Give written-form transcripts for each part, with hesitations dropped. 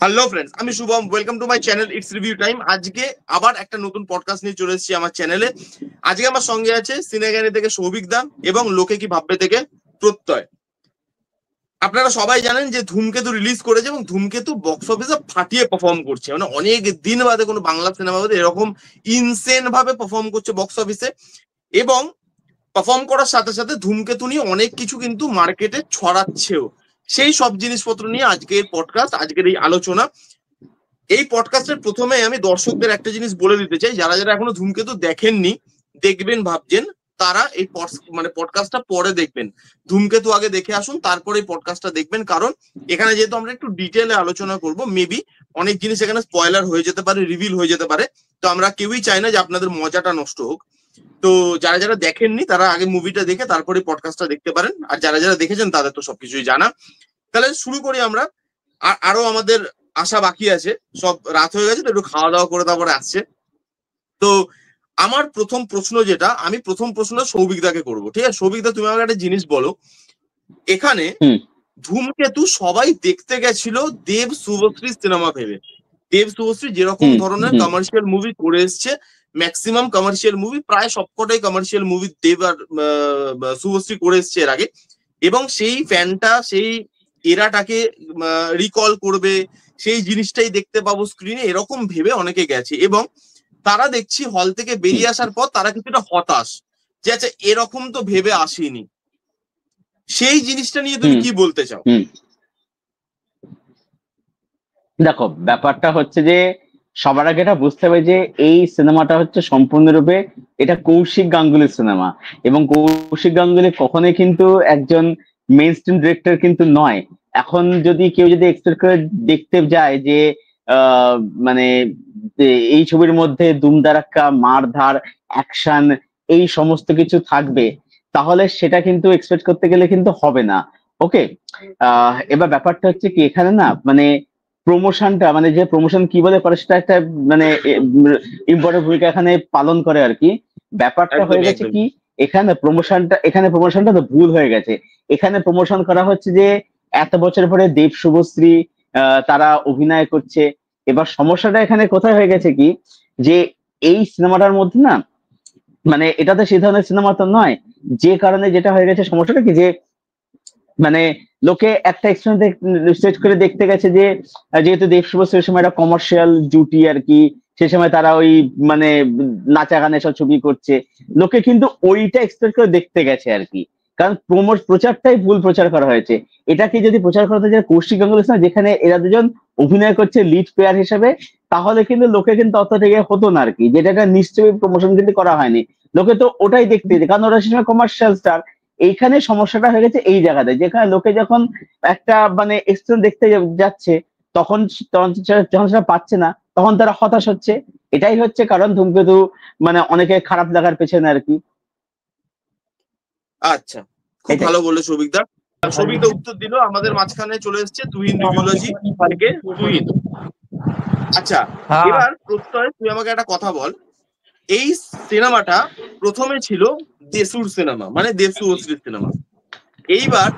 Hello friends, আমি Shubham. Welcome to my channel it's review time. আজকে আবার একটা নতুন পডকাস্ট নিয়ে চলে এসেছি আমার চ্যানেলে। আজকে আমার সঙ্গে আছে সিনেগানি থেকে সৌভিক দা এবং লোকে কি ভাববে থেকে প্রত্যয়। আপনারা সবাই জানেন যে ধূমকেতু রিলিজ করেছে এবং ধূমকেতু বক্স অফিসে ফাটিয়ে পারফর্ম করছে, মানে অনেক দিন বাদে কোনো বাংলা সিনেমা বাদে এরকম ইনসেন ভাবে পারফর্ম করছে বক্স অফিসে। এবং পারফর্ম করার সাথে সাথে ধূমকেতু নিয়ে অনেক কিছু কিন্তু মার্কেটে ছড়াচ্ছেও। সেই সব জিনিসপত্র নিয়ে আজকের পডকাস্ট, আজকের এই আলোচনা। এই পডকাস্টের প্রথমে আমি দর্শকদের একটা জিনিস বলে দিতে চাই, যারা যারা এখনো ধূমকেতু দেখেননি, দেখবেন ভাবছেন, তারা এই পডকাস্টটা পরে দেখবেন। ধূমকেতু আগে দেখে আসুন, তারপরে এই পডকাস্টটা দেখবেন। কারণ এখানে যেহেতু আমরা একটু ডিটেলে আলোচনা করব, মেবি অনেক জিনিস এখানে স্পয়লার হয়ে যেতে পারে, রিভিল হয়ে যেতে পারে। তো আমরা কেউই চাই না যে আপনাদের মজাটা নষ্ট হোক। তো যারা যারা দেখেননি তারা আগে মুভিটা দেখে তারপরে পডকাস্টটা দেখতে পারেন, আর যারা যারা দেখেছেন তাদের তো সবকিছুই জানা। তাহলে শুরু করি আমরা। আরো আমাদের আসা বাকি আছে, সব রাত হয়ে গেছে তো একটু খাওয়া দাওয়া করে তারপরে আসছে। তো আমার প্রথম প্রশ্ন, যেটা আমি প্রথম প্রশ্ন সৌভিকদাকে করবো, ঠিক আছে? সৌভিকদা, তুমি আমাকে একটা জিনিস বলো। এখানে ধূমকেতু সবাই দেখতে গেছিল দেব শুভশ্রী সিনেমা ভেবে। দেব শুভশ্রী যেরকম ধরনের কমার্শিয়াল মুভি করে এসছে, ম্যাক্সিমাম কমার্শিয়াল মুভি, প্রায় সবকটাই কমার্শিয়াল মুভি দেব আর শুভশ্রী করে এসছে এর আগে। এবং সেই ফ্যানটা সেই এরাটাকে রিকল করবে, সেই জিনিসটাই দেখতে পাবো স্ক্রিনে, এরকম ভেবে অনেকে গেছে। এবং তারা দেখছি হল থেকে বেরিয়ে আসার পর তারা কিছুটা হতাশ, যে আচ্ছা এরকম তো ভেবে আসেনি। সেই জিনিসটা নিয়ে তুমি কি বলতে চাও? দেখো, ব্যাপারটা হচ্ছে যে সবার আগে এটা বুঝতে হবে যে এই সিনেমাটা হচ্ছে সম্পূর্ণরূপে এটা কৌশিক গাঙ্গুলির সিনেমা। এবং কৌশিক গাঙ্গুলি কখনোই কিন্তু একজন মেইন স্ট্রিম ডিরেক্টর কিন্তু নয়। এখন যদি কেউ এক্সপেক্ট করে দেখতে যায় যে মানে এই ছবির মধ্যে দুমদারাক্কা, মারধার, অ্যাকশন, এই সমস্ত কিছু থাকবে, তাহলে সেটা কিন্তু এক্সপেক্ট করতে গেলে কিন্তু হবে না। ওকে, এবার ব্যাপারটা হচ্ছে কি, এখানে না মানে প্রমোশনটা, মানে যে প্রমোশন কি বলে করে, সেটা একটা মানে ইম্পর্টেন্ট ভূমিকা এখানে পালন করে আর কি। ব্যাপারটা হয়ে গেছে কি, এখানে প্রমোশনটা তো ভুল হয়ে গেছে। এখানে প্রমোশন করা হচ্ছে যে এত বছর পরে দেব শুভশ্রী তারা অভিনয় করছে। এবার সমস্যাটা এখানে কোথায় হয়ে গেছে কি, যে এই সিনেমাটার মধ্যে না, মানে এটা তো সেই ধরনের সিনেমা তো নয়। যে কারণে যেটা হয়ে গেছে, সমস্যাটা কি, যে মানে লোকে একটা এক্সপেরিয়েন্স সেট করে দেখতে গেছে যে যেহেতু দেব শুভশ্রীর সময় একটা কমার্শিয়াল জুটি আর কি, সে সময় তারা ওই মানে নাচা গানে সব ছবি করছে, লোকে কিন্তু ওইটা এক্সপেক্ট করে দেখতে গেছে আর কি। কারণ প্রচারটাই ভুল প্রচার করা হয়েছে। এটাকে যদি প্রচার করা হতো যে কৌশিক গাঙ্গুলি সিনেমা, যেখানে এরা দুজন অভিনয় করছে লিড প্লেয়ার হিসেবে, তাহলে কিন্তু লোকে কিন্তু অত থেকে হতো না আর কি। যেটা নিশ্চয়ই প্রমোশন কিন্তু করা হয়নি, লোকে তো ওটাই দেখতে, কারণ ওরা সে সময় কমার্শিয়াল স্টার। এইখানে সমস্যাটা হয়ে গেছে এই জায়গাতে, যেখানে লোকে যখন একটা মানে এক্সট্রেন দেখতে যাচ্ছে, তখন যখন সেটা পাচ্ছে না, তখন তারা হতাশ হচ্ছে। এটাই হচ্ছে কারণ ধূমকেতু মানে অনেকে খারাপ লাগার পেছনে আর কি। আচ্ছা, খুব ভালো বললো সৌভিকদা। সৌভিকদা উত্তর দিল। আমাদের মাঝখানে চলে এসছে তুহিন রিভিউলজি থেকে তুহিন। আচ্ছা, এবার প্রত্যয়, তুই আমাকে একটা কথা বল। এই সিনেমাটা প্রথমে ছিল দেশুর সিনেমা, মানে দেব শুভশ্রীর সিনেমা। এইবার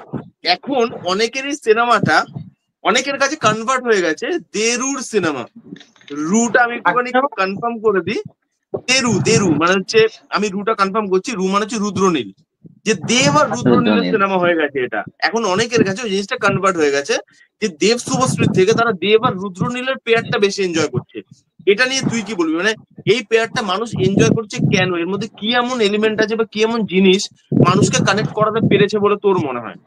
এখন অনেকেরই সিনেমাটা অনেকের কাছে কনভার্ট হয়ে গেছে দেরুর সিনেমা। রুটা আমি একটুখানি কনফার্ম করে দিই। দেরু মানে হচ্ছে, আমি রুটা কনফার্ম করছি, রু মানে হচ্ছে রুদ্রনীল। যে দেব আর রুদ্রনীলের সিনেমা হয়ে গেছে এটা। এখন অনেকের কাছে ওই জিনিসটা কনভার্ট হয়ে গেছে যে দেব শুভশ্রীর থেকে তারা দেব আর রুদ্রনীলের পেয়ারটা বেশি এনজয় করছে। এটা নিয়ে তুই কি বলবি? মানে এই পেয়ারটা মানুষ এনজয় করছে কেন? এর মধ্যে কি এমন এলিমেন্ট আছে বা কি এমন জিনিস মানুষকে কানেক্ট করাতে পেরেছে বলে তোর মনে হয়?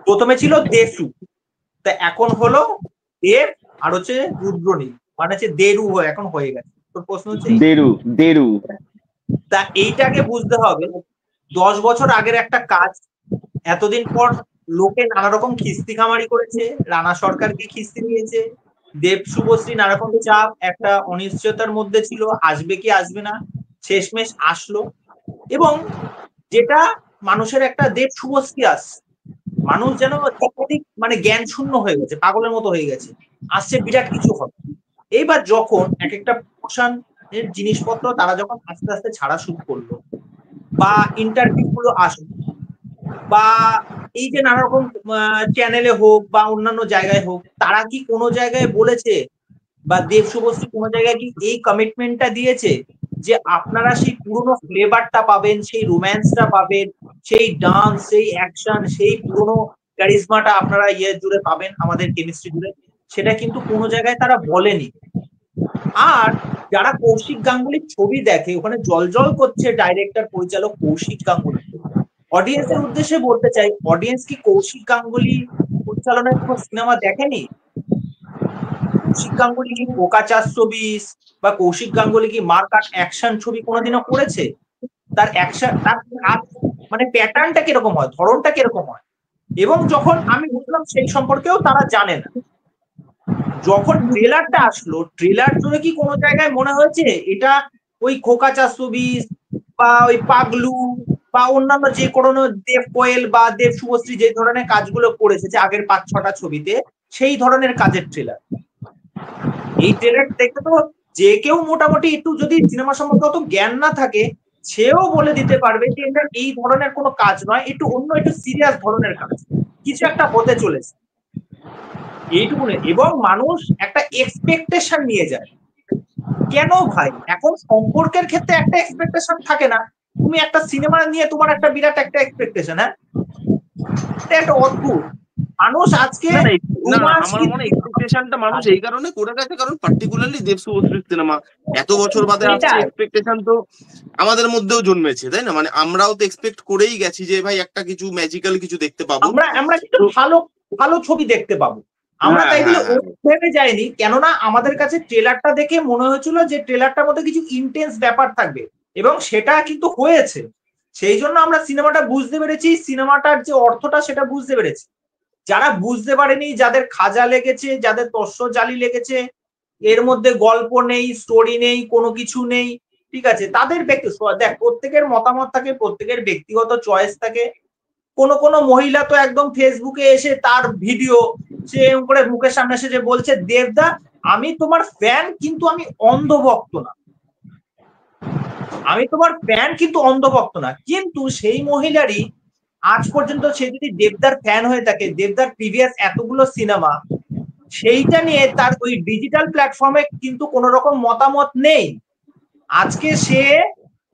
প্রথমে ছিল দেশু, তা এখন হলো দেব, আর হচ্ছে রুদ্রনীল, মানে হচ্ছে দেরু এখন হয়ে গেছে। তোর প্রশ্ন হচ্ছে দেরু। তা এইটাকে বুঝতে হবে, 10 বছর আগের একটা কাজ এতদিন পর লোকে নানা রকম খিস্তি খামারি করেছে, রানা সরকারকে খিস্তি দিয়েছে, দেব শুভশ্রী নানা রকম চাপ, একটা অনিশ্চয়তার মধ্যে ছিল আসবে কি আসবে না, শেষমেশ আসলো। এবং যেটা মানুষের একটা দেব শুভশ্রী আসছে, মানুষ যেন মানে জ্ঞান শূন্য হয়ে গেছে, পাগলের মতো হয়ে গেছে, আসছে বিরাট কিছু হবে। এইবার যখন এক একটা প্রমোশন এর জিনিসপত্র তারা যখন আস্তে আস্তে ছাড়া শুরু করলো, বা ইন্টারভিউ গুলো আসলো, বা এই যে নানা রকম চ্যানেলে হোক বা অন্যান্য জায়গায় হোক, তারা কি কোনো জায়গায় বলেছে বা দেব শুভশ্রী কোনো জায়গায় কি এই কমিটমেন্টটা দিয়েছে যে আপনারা সেই পুরোনো ফ্লেভারটা পাবেন, সেই রোম্যান্সটা পাবেন, সেই ডান্স, সেই অ্যাকশন, সেই পুরোনো ক্যারিজমাটা আপনারা ইয়ে জুড়ে পাবেন, আমাদের কেমিস্ট্রি জুড়ে? সেটা কিন্তু কোনো জায়গায় তারা বলেনি। আর যারা কৌশিক গাঙ্গুলির ছবি দেখে, ওখানে জল করছে ডাইরেক্টর পরিচালক কৌশিক গাঙ্গুলি। অডিয়েন্সের উদ্দেশ্যে বলতে চাই, অডিয়েন্স কি কৌশিক গাঙ্গুলি পরিচালনায় কোনো সিনেমা দেখেনি? কৌশিক গাঙ্গুলি কি পোকা 420 বা কৌশিক গাঙ্গুলি কি মারকাট অ্যাকশন ছবি কোনোদিনও করেছে? তার অ্যাকশন, তার কাজ মানে প্যাটার্নটা কিরকম হয়, ধরনটা কিরকম হয়, এবং যখন আমি বুঝলাম সেই সম্পর্কেও তারা জানে না। যখন ট্রেলারটা আসলো, ট্রেলার জুড়ে কি কোনো জায়গায় মনে হয়েছে এটা ওই খোকা 420 বা ওই পাগলু বা অন্যান্য যে কোনো দেব কোয়েল বা দেব শুভশ্রী যে ধরনের কাজগুলো করেছে যে আগের 5-6টা ছবিতে, সেই ধরনের কাজের ট্রেলার? এই ট্রেলার দেখতে তো যে কেউ মোটামুটি একটু যদি সিনেমা সম্পর্কে অত জ্ঞান না থাকে, সেও বলে দিতে পারবে যে এটা এই ধরনের কোনো কাজ নয়, একটু অন্য একটু সিরিয়াস ধরনের কাজ, কিছু একটা হতে চলেছে এইটুকু। এবং মানুষ একটা এক্সপেকটেশন নিয়ে যায়। কেন ভাই? এখন সম্পর্কের ক্ষেত্রে একটা এক্সপেকটেশন থাকে না? তুমি একটা সিনেমা নিয়ে তোমার একটা বিরাট একটা এক্সপেকটেশন, হ্যাঁ, এটা একটা অদ্ভুত। মানুষ আজকে না না না না, রোমান্স আমার মনে হয় এক্সপেকটেশনটা মানুষ এই কারণে করে গেছে, কারণ পার্টিকুলারলি দেব শুভশ্রীর সিনেমা এত বছর বাদে আসছে, এটাই এক্সপেকটেশন তো আমাদের মধ্যেও জন্মেছে, তাই না? মানে আমরাও তো এক্সপেক্ট করেই গেছি যে ভাই একটা কিছু ম্যাজিক্যাল কিছু দেখতে পাবো। আমরা আমরা কিন্তু ভালো ভালো ছবি দেখতে পাবো। আমরা হ্যাঁ তাই বলে হ্যাঁ হ্যাঁ ভেবে যাইনি, কেননা আমাদের কাছে ট্রেলারটা দেখে মনে হয়েছিল যে ট্রেলারটার মধ্যে কিছু ইন্টেন্স ব্যাপার থাকবে, এবং সেটা কিন্তু হয়েছে। সেই জন্য আমরা সিনেমাটা বুঝতে পেরেছি, সিনেমাটার যে অর্থটা সেটা বুঝতে পেরেছি। যারা বুঝতে পারেনি, যাদের খাজা লেগেছে, যাদের তস্য জালি লেগেছে, এর মধ্যে গল্প নেই, স্টোরি নেই, কোনো কিছু নেই, ঠিক আছে, তাদের ব্যক্তি দেখ, প্রত্যেকের মতামত থাকে, প্রত্যেকের ব্যক্তিগত চয়েস থাকে। কোন কোন মহিলা তো একদম ফেসবুকে এসে তার ভিডিও সে এরকম করে মুখের সামনে এসে যে বলছে, দেবদা আমি তোমার ফ্যান কিন্তু আমি অন্ধভক্ত না, আমি তোমার ফ্যান কিন্তু অন্ধভক্ত না। কিন্তু সেই মহিলারই আজ পর্যন্ত সে যদি দেবদার ফ্যান হয়ে থাকে, দেবদার প্রিভিয়াস এতগুলো সিনেমা, সেইটা নিয়ে তার ওই ডিজিটাল প্ল্যাটফর্মে কিন্তু কোন রকম মতামত নেই। আজকে সে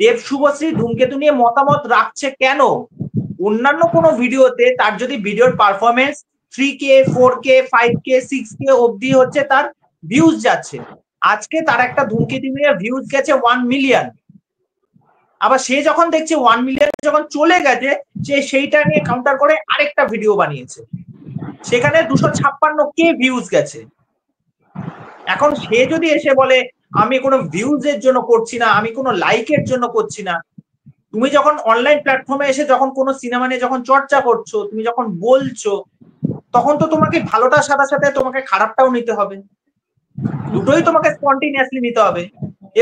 দেব শুভশ্রী ধূমকেতু নিয়ে মতামত রাখছে কেন? অন্যান্য কোনো ভিডিওতে তার যদি ভিডিওর performance 3K 4K 5K 6K অবধি হচ্ছে তার ভিউজ যাচ্ছে, আজকে তার একটা ধূমকেতু নিয়ে ভিউজ গেছে 1 মিলিয়ন। আবার সে যখন দেখছে 1 মিলিয়ন যখন চলে গেছে, সে সেইটা নিয়ে কাউন্টার করে আরেকটা ভিডিও বানিয়েছে, সেখানে 256K ভিউজ গেছে। এখন সে যদি এসে বলে আমি কোনো ভিউজের জন্য করছি না, আমি কোনো লাইকের জন্য করছি না, তুমি যখন অনলাইন প্ল্যাটফর্মে এসে যখন কোনো সিনেমা নিয়ে যখন চর্চা করছো, তুমি যখন বলছো, তখন তো তোমাকে ভালোটার সাথে সাথে তোমাকে খারাপটাও নিতে হবে, দুটোই তোমাকে স্পন্টেনিয়াসলি নিতে হবে।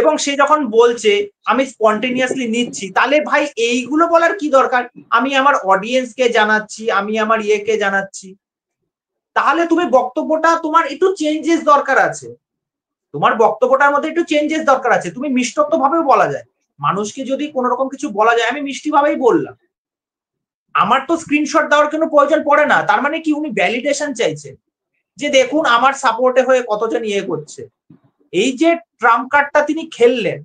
এবং সে যখন বলছে আমি স্পন্টেনিয়াসলি নিচ্ছি, তাহলে ভাই এইগুলো বলার কি দরকার? আমি আমার অডিয়েন্সকে জানাচ্ছি, আমি আমার ইয়েকে জানাচ্ছি, তাহলে তুমি বক্তব্যটা তোমার একটু চেঞ্জেস দরকার আছে, তোমার বক্তব্যটার মধ্যে একটু চেঞ্জেস দরকার আছে। তুমি মিষ্টত্ব ভাবেও বলা যায়, মানুষকে যদি কোন রকম কিছু বলা যায়, আমি মিষ্টি ভাবেই বললাম, আমার তো স্ক্রিনশট দেওয়ার কোনো প্রয়োজন পড়ে না। তার মানে কি উনি ভ্যালিডেশন চাইছে যে দেখুন আমার সাপোর্টে হয়ে কতজন ইয়ে করছে। এই যে ট্রাম্প কার্ডটা তিনি খেললেন,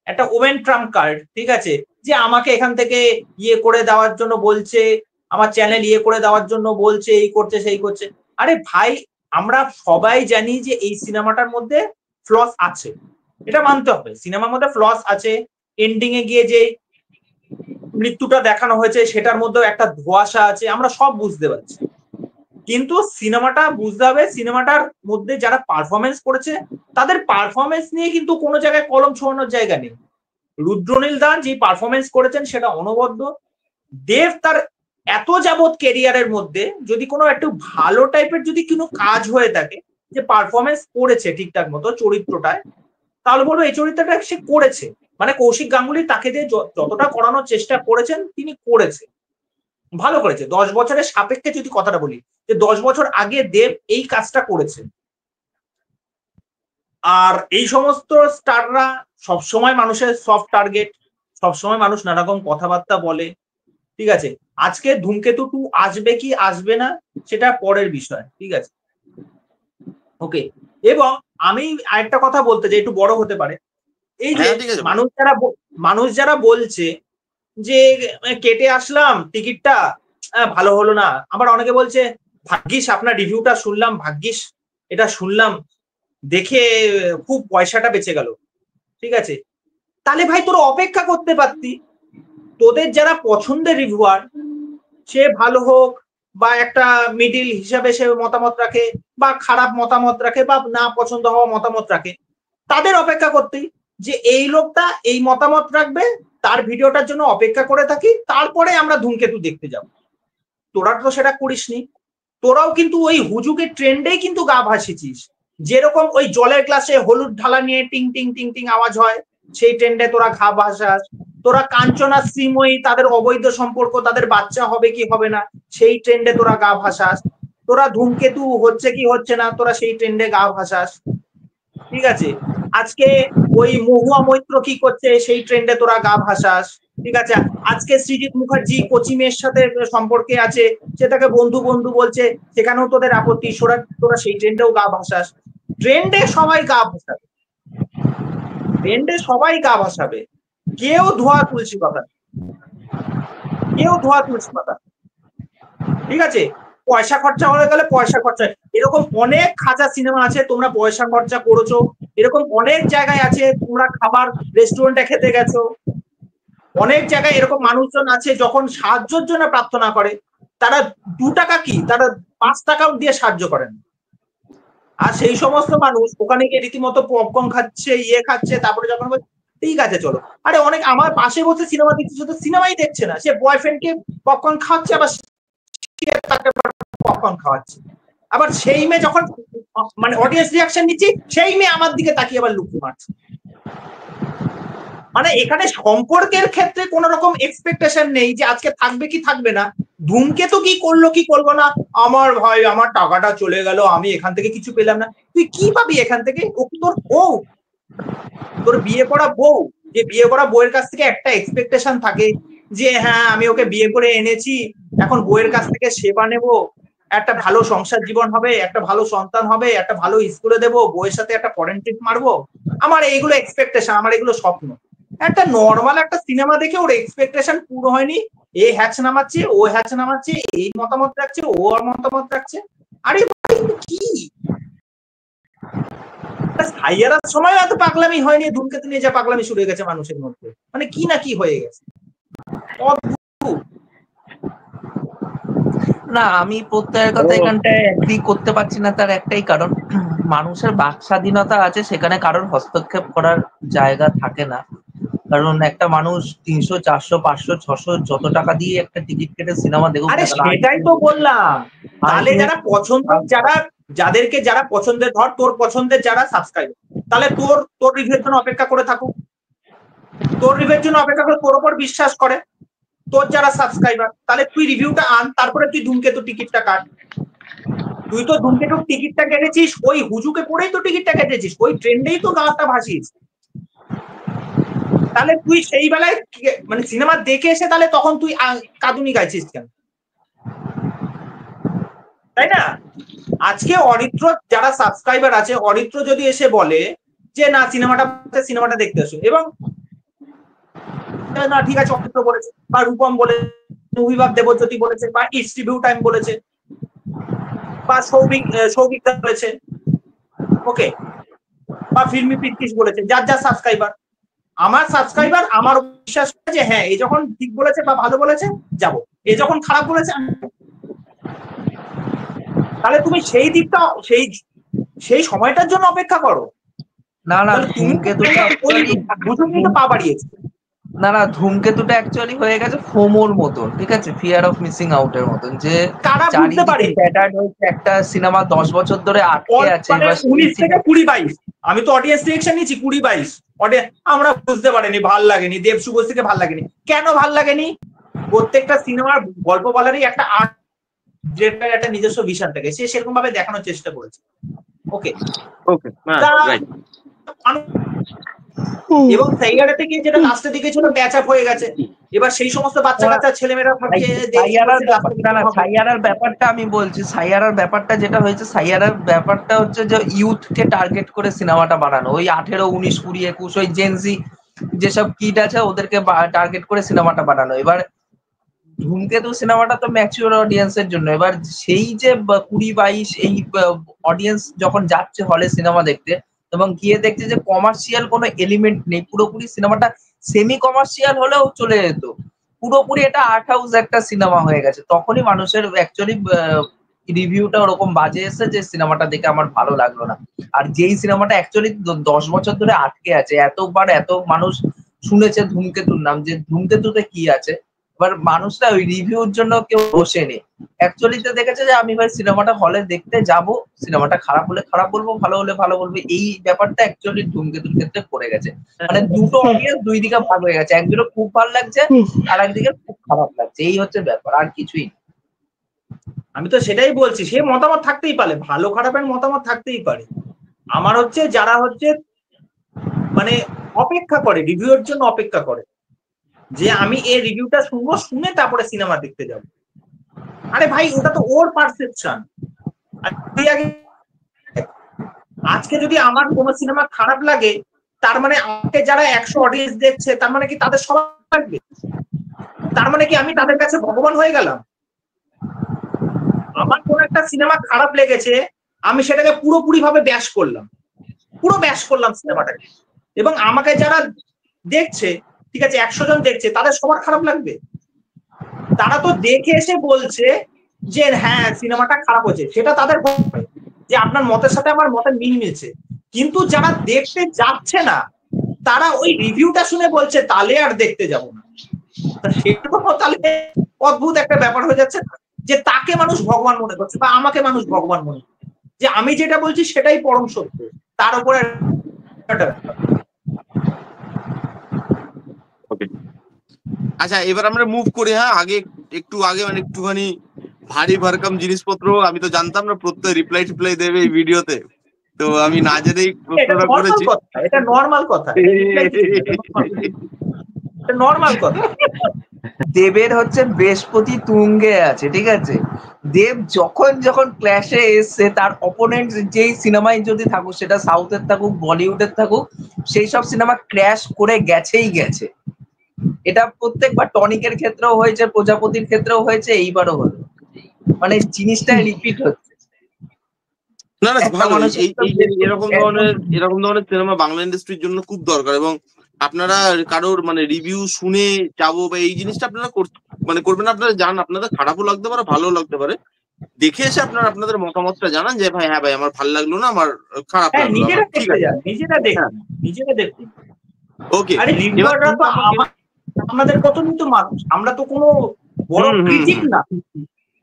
একটা ওমেন ট্রাম্প কার্ড, ঠিক আছে, যে আমাকে এখান থেকে ইয়ে করে দেওয়ার জন্য বলছে, আমার চ্যানেল ইয়ে করে দেওয়ার জন্য বলছে, এই করছে সেই করছে। আরে ভাই, আমরা সবাই জানি যে এই সিনেমাটার মধ্যে ফ্লস আছে, এটা মানতে হবে, সিনেমার মধ্যে ফ্লস আছে। এন্ডিং এ গিয়ে যে মৃত্যুটা দেখানো হয়েছে সেটার মধ্যেও একটা ধোঁয়াশা আছে, আমরা সব বুঝতে পারছি। কিন্তু সিনেমাটা বুঝতে হবে, সিনেমাটার মধ্যে যারা পারফরমেন্স করেছে তাদের পারফরমেন্স নিয়ে কিন্তু কোনো জায়গায় কলম ছোঁয়ানোর জায়গা নেই। রুদ্রনীল দান যে পারফরমেন্স করেছেন সেটা অনবদ্য। দেব তার এত যাবৎ কেরিয়ারের মধ্যে যদি কোনো একটু ভালো টাইপের যদি কোনো কাজ হয়ে থাকে, যে পারফরমেন্স করেছে ঠিকঠাক মতো চরিত্রটায়, তাহলে বলবো এই চরিত্রটা সে করেছে। মানে কৌশিক গাঙ্গুলি তাকে দিয়ে যতটা করানোর চেষ্টা করেছেন তিনি করেছে, ভালো করেছে। 10 বছরের সাপেক্ষে যদি কথাটা বলি, যে 10 বছর আগে দেব এই কাজটা করেছে। আর এই সমস্ত স্টাররা সবসময় মানুষের সফট টার্গেট, সবসময় মানুষ নানা রকম কথাবার্তা বলে, ঠিক আছে, আজকে ধূমকেতু 2 আসবে কি আসবে না সেটা পরের বিষয়, ঠিক আছে। ওকে, এবং আমি আরেকটা কথা বলতে চাই, একটু বড় হতে পারে। এই যে হ্যাঁ ঠিক আছে। মানুষ যারা বলছে যে কেটে আসলাম টিকিটটা, ভালো হলো না, আবার অনেকে বলছে ভাগ্যিস আপনার রিভিউটা শুনলাম, ভাগ্যিস এটা শুনলাম, দেখে খুব পয়সাটা বেঁচে গেল, ঠিক আছে। তাহলে ভাই তোরা অপেক্ষা করতে পারতি, তোদের যারা পছন্দের রিভিউয়ার, সে ভালো হোক বা একটা মিডিল হিসাবে সে মতামত রাখে, বা খারাপ মতামত রাখে, বা না পছন্দ হওয়া মতামত রাখে, তাদের অপেক্ষা করতেই যে এই লোকটা এই মতামত রাখবে, তার ভিডিওটার জন্য অপেক্ষা করে থাকি, তারপরে আমরা ধূমকেতু দেখতে যাব। তোরা তো সেটা করিসনি, তোরাও কিন্তু ওই হুজুকের ট্রেন্ডেই কিন্তু গা ভাসিয়েছিস। যেরকম ওই জলের গ্লাসে হলুদ ঢালা নিয়ে টিং টিং টিং টিং আওয়াজ হয়, সেই ট্রেন্ডে তোরা ঘা ভাসাস। তোরা কাঞ্চনা শ্রীময়ী, তাদের অবৈধ সম্পর্ক, তাদের বাচ্চা হবে কি হবে না, সেই ট্রেন্ডে তোরা গা ভাসাস। তোরা ধূমকেতু হচ্ছে কি হচ্ছে না, তোরা সেই ট্রেন্ডে গা ভাসাস, ঠিক আছে। আজকে ওই মহুয়া মৈত্র কি করছে, সেই ট্রেন্ডে তোরা গা ভাসাস, ঠিক আছে। আজকে সৃজিত মুখার্জি কোচিমের সাথে সম্পর্কে আছে, সে তাকে বন্ধু বন্ধু বলছে, সেখানেও তোদের আপত্তি, তোরা সেই ট্রেন্ডেও গা ভাসাস। ট্রেন্ডে সবাই গা ভাসাবে, ট্রেন্ডে সবাই গা ভাসাবে, কেউ ধোয়া তুলসী পাতা, কেউ ধোয়া তুলসী পাতা, ঠিক আছে। পয়সা খরচা হয়ে গেলে পয়সা খরচা, এরকম অনেক খাঁচা সিনেমা আছে, তোমরা পয়সা খরচা করেছো, এরকম অনেক জায়গায় আছে, তোমরা খাবার রেস্টুরেন্টে খেতে গেছো, অনেক জায়গায় এরকম মানুষজন আছে যখন সাহায্যের জন্য প্রার্থনা করে, তারা 2 টাকা কি, তারা 5 টাকাও দিয়ে সাহায্য করেন। আর সেই সমস্ত মানুষ ওখানে গিয়ে রীতিমতো পপকর্ন খাচ্ছে, খাচ্ছে, তারপরে যখন ঠিক আছে চলো, আরে অনেক আমার পাশে বসে সিনেমা দেখছে, শুধু সিনেমাই দেখছে না, সে বয়ফ্রেন্ডকে পপকর্ন খাওয়াচ্ছে, আবার তাকে পপকর্ন খাওয়াচ্ছে, আবার সেই মেয়ে যখন মানে অডিয়েন্স রিয়াকশন নিচ্ছি, সেই মেয়ে আমার দিকে তাকিয়ে আবার লুকি মারছে। মানে এখানে সম্পর্কের ক্ষেত্রে কোন রকম এক্সপেকটেশন নেই যে আজকে থাকবে কি থাকবে না, ধূমকেতু কি করলো কি করবো না, আমার ভাই আমার টাকাটা চলে গেল, আমি এখান থেকে কিছু পেলাম না, তুই কি পাবি এখান থেকে? ও তোর বউ, তোর বিয়ে করা বউ, যে বিয়ে করা বউয়ের কাছ থেকে একটা এক্সপেকটেশন থাকে যে হ্যাঁ আমি ওকে বিয়ে করে এনেছি, এখন বউয়ের কাছ থেকে সেবা নেব, একটা ভালো সংসার জীবন হবে, একটা ভালো সন্তান হবে, একটা ভালো স্কুলে দেবো, বউয়ের সাথে একটা ফরেন ট্রিপ মারবো, আমার এইগুলো এক্সপেকটেশন, আমার এগুলো স্বপ্ন। একটা নর্মাল একটা সিনেমা দেখে ওর এক্সপেকটেশন পুরো হয়নি, এ হ্যাচ নামাচ্ছে, ও হ্যাচ নামাচ্ছে, এই মতামত রাখছে, ও আর মতামত রাখছে, আরে কি হাইয়ারার সময় এত পাগলামি হয়নি, ধূমকেতু নিয়ে যা পাগলামি শুরু হয়ে গেছে মানুষের মধ্যে, মানে কি না কি হয়ে গেছে। না, আমি প্রত্যয়ের কথা এখানটায় এগ্রি করতে পারছি না, তার একটাই কারণ, মানুষের বাক স্বাধীনতা আছে, সেখানে কারোর হস্তক্ষেপ করার জায়গা থাকে না। কারণ একটা মানুষ 300, 400, 500, 600 যত টাকা দিয়ে একটা টিকিট কেটে সিনেমা দেখুক, আরে সেটাই তো বললাম, তাহলে যারা পছন্দ, যাদেরকে যারা পছন্দের, ধর তোর পছন্দের যারা সাবস্ক্রাইব, তাহলে তোর রিভিউর জন্য অপেক্ষা করে থাকুক, তোর রিভিউর জন্য অপেক্ষা করে, তোর উপর বিশ্বাস করে, তোর যারা সাবস্ক্রাইবার, তাহলে তুই রিভিউটা আন, তারপরে তুই ধূমকেতু টিকিটটা কাট। তুই তো ধূমকেতুর টিকিটটা কেটেছিস ওই হুজুকে পড়েই তো টিকিটটা কেটেছিস, ওই ট্রেন্ডেই তো গাঁটটা ভাসিস, তাহলে তুই সেই বেলায় মানে সিনেমা দেখে এসে তাহলে তখন তুই কাঁদুনি গাইছিস কেন, তাই না? আজকে অরিত্র যারা সাবস্ক্রাইবার আছে, অরিত্র যদি এসে বলে যে না সিনেমাটা দেখতে আসো, এবং না ঠিক আছে অরিত্র বলেছে, বা রূপম বলেছে, অভিভাব দেবজ্যোতি বলেছে, বা ইটস রিভিউ টাইম বলেছে, বা সৌভিক বলেছে, ওকে, বা ফিল্মি পিটিশ বলেছে, যার সাবস্ক্রাইবার, আমার সাবস্ক্রাইবার আমার বিশ্বাস করে যে হ্যাঁ এ যখন ঠিক বলেছে বা ভালো বলেছে যাব, এ যখন খারাপ বলেছে, তাহলে তুমি সেই দিকটা সেই সময়টার জন্য অপেক্ষা করো। না না, ধূমকেতুটা পা বাড়িয়েছে, না না, ধূমকেতুটা অ্যাকচুয়ালি হয়ে গেছে ফোমোর মতন, ঠিক আছে, ফিয়ার অফ মিসিং আউট এর মতন, যে একটা সিনেমা 10 বছর ধরে আটকে আছে, 19 থেকে 20-22, আমি তো অডিয়েন্স রিঅ্যাকশন নিয়েছি 20-22, আমরা বুঝতে পারিনি, ভাল লাগেনি, দেব শুভশ্রীকে ভাল লাগেনি, কেন ভাল লাগেনি? প্রত্যেকটা সিনেমার গল্প বলারই একটা আর্ট, যেটা একটা নিজস্ব ভিশন থাকে, সে সেরকম ভাবে দেখানোর চেষ্টা করেছে, ওকে ওকে, এবং সেইগাড়া থেকে যেটা লাস্টের দিকে ছিল প্যাচ আপ হয়ে গেছে, এবার সেই সমস্ত বাচ্চা কাচ্চা ছেলেমেয়েরা ভাবছে সাইয়ারার ব্যাপারটা আমি বলছি, সাইয়ারার ব্যাপারটা যেটা হয়েছে, সাইয়ারার ব্যাপারটা হচ্ছে যে ইউথকে টার্গেট করে সিনেমাটা বানানো, ওই 18, 19, 20, 21 ওই জেনজি যেসব কিড আছে ওদেরকে টার্গেট করে সিনেমাটা বানানো। এবার ধূমকেতু সিনেমাটা তো ম্যাচিওর অডিয়েন্সের জন্য। এবার সেই যে 20, 22 এই অডিয়েন্স যখন যাচ্ছে হলে সিনেমা দেখতে এবং গিয়ে দেখছে যে কমার্শিয়াল কোনো এলিমেন্ট নেই, পুরোপুরি সিনেমাটা সেমি কমার্শিয়াল হলেও চলে যেত, পুরোপুরি এটা আর্ট হাউস একটা সিনেমা হয়ে গেছে, তখনই মানুষের অ্যাকচুয়ালি রিভিউটা ওরকম বাজে এসে যে সিনেমাটা দেখে আমার ভালো লাগলো না। আর যেই সিনেমাটা অ্যাকচুয়ালি 10 বছর ধরে আটকে আছে, এতবার এত মানুষ শুনেছে ধূমকেতুর নাম, যে ধূমকেতুতে কি আছে, এবার মানুষরা ওই রিভিউর জন্য কেউ বসেনি, অ্যাকচুয়ালি তো দেখেছে যে আমি ভাই সিনেমাটা হলে দেখতে যাব, সিনেমাটা খারাপ হলে খারাপ বলবো, ভালো হলে ভালো বলবো, এই ব্যাপারটা অ্যাকচুয়ালি ধূমকেতুর ক্ষেত্রে পড়ে গেছে। মানে দুটো অডিয়েন্স দুই দিকে ভাগ হয়ে গেছে, একদিকে খুব ভালো লাগছে আর একদিকে খুব খারাপ লাগছে, এই হচ্ছে ব্যাপার, আর কিছুই না। আমি তো সেটাই বলছি, সে মতামত থাকতেই পারে, ভালো খারাপের মতামত থাকতেই পারে। আমার হচ্ছে যারা হচ্ছে মানে অপেক্ষা করে, রিভিউর জন্য অপেক্ষা করে যে আমি এই রিভিউটা শুনবো, শুনে তারপরে সিনেমা দেখতে যাব। আরে ভাই ওটা তো ওর পারসেপশন। আজকে যদি আমার কোনো সিনেমা খারাপ লাগে, তার মানে আমাকে যারা 100 অডিয়েন্স দেখছে, তার মানে কি তাদের সবাই লাগবে? তার মানে কি আমি তাদের কাছে ভগবান হয়ে গেলাম? আমার কোন একটা সিনেমা খারাপ লেগেছে, আমি সেটাকে পুরোপুরি ভাবে ব্যাশ করলাম, পুরো ব্যাশ করলাম সিনেমাটাকে, এবং আমাকে যারা দেখছে, ঠিক আছে 100 জন দেখছে, তাদের সবার খারাপ লাগবে? তারা তো দেখে এসে বলছে যে হ্যাঁ সিনেমাটা খারাপ হয়েছে, সেটা তাদের যে আপনার মতের সাথে আমার মতের মিল মিলছে। কিন্তু যারা দেখতে যাচ্ছে না, তারা ওই রিভিউটা শুনে বলছে তাহলে আর দেখতে যাব না। সেটা তাহলে অদ্ভুত একটা ব্যাপার হয়ে যাচ্ছে, যে তাকে মানুষ ভগবান মনে করছে বা আমাকে মানুষ ভগবান মনে করছে, যে আমি যেটা বলছি সেটাই পরম সত্য, তার উপরে। আচ্ছা এবার আমরা মুভ করি। হ্যাঁ একটু আগে মানে একটুখানি ভারী ভরকম জিনিসপত্র, আমি তো জানতাম না প্রত্যেক রিপ্লাই দেবে এই ভিডিওতে, তো আমি না জেনেই প্রশ্নটা করেছি। এটা নর্মাল কথা, নর্মাল কথা। দেবের হচ্ছে বৃহস্পতি তুঙ্গে আছে, ঠিক আছে, দেব যখন ক্ল্যাশে এসছে, তার অপোনেন্ট যেই সিনেমায় যদি থাকুক, সেটা সাউথের থাকুক বলিউডের থাকুক, সেই সব সিনেমা ক্র্যাশ করে গেছেই গেছে। এটা প্রত্যেকবার টনিকের ক্ষেত্রেও হয়েছে, প্রজাপতির ক্ষেত্রেও হয়েছে, এইবারও হলো, মানে জিনিসটা রিপিট হচ্ছে। না ভালো, এরকম ধরনের সিনেমা বাংলা ইন্ডাস্ট্রির জন্য খুব দরকার। এবং আপনারা কারোর মানে রিভিউ শুনে যাবো বা এই জিনিসটা আপনারা করবেন, আপনারা জান, আপনাদের খারাপও লাগতে পারে ভালো লাগতে পারে, দেখে এসে আপনারা আপনাদের মতামতটা জানান যে ভাই হ্যাঁ ভাই আমার ভালো লাগলো না, আমার খারাপ লাগলো, ঠিক আছে নিজেরা দেখুন। ওকে, আরে রিভিউয়াররা তো আমাদের কত নিত মানুষ, আমরা তো কোনো বড় ক্রিটিক না,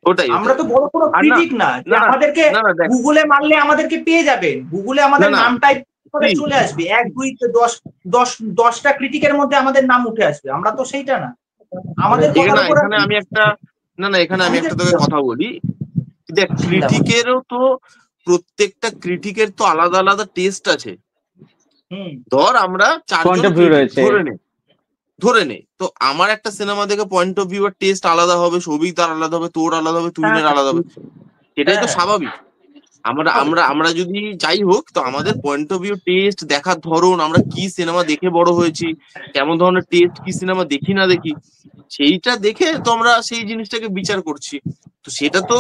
ওটাই, আমরা তো বড় কোনো ক্রিটিক না যে আমাদেরকে গুগলে মারলে আমাদেরকে পেয়ে যাবেন, গুগলে আমাদের নাম টাইপ করে চলে আসবে, 1, 2, 10টা ক্রিটিকের মধ্যে আমাদের নাম উঠে আসবে, আমরা তো সেইটা না। আমাদের এখানে আমি একটা তোকে কথা বলি, দেখ ক্রিটিকেরও তো প্রত্যেকটা ক্রিটিকের তো আলাদা আলাদা টেস্ট আছে। ধর আমরা 4 জন ধরে নে, তো আমার একটা সিনেমা দেখে পয়েন্ট অফ ভিউ আর টেস্ট আলাদা হবে, সৌভিকদার আলাদা হবে, তোর আলাদা হবে, তুহিনের আলাদা হবে, এটাই তো স্বাভাবিক। আমরা যদি যাই হোক, তো আমাদের পয়েন্ট অফ ভিউ, টেস্ট, দেখার ধরন, আমরা কি সিনেমা দেখে বড় হয়েছি, কেমন ধরনের টেস্ট, কি সিনেমা দেখি না দেখি, সেইটা দেখে তো আমরা সেই জিনিসটাকে বিচার করছি। তো সেটা তো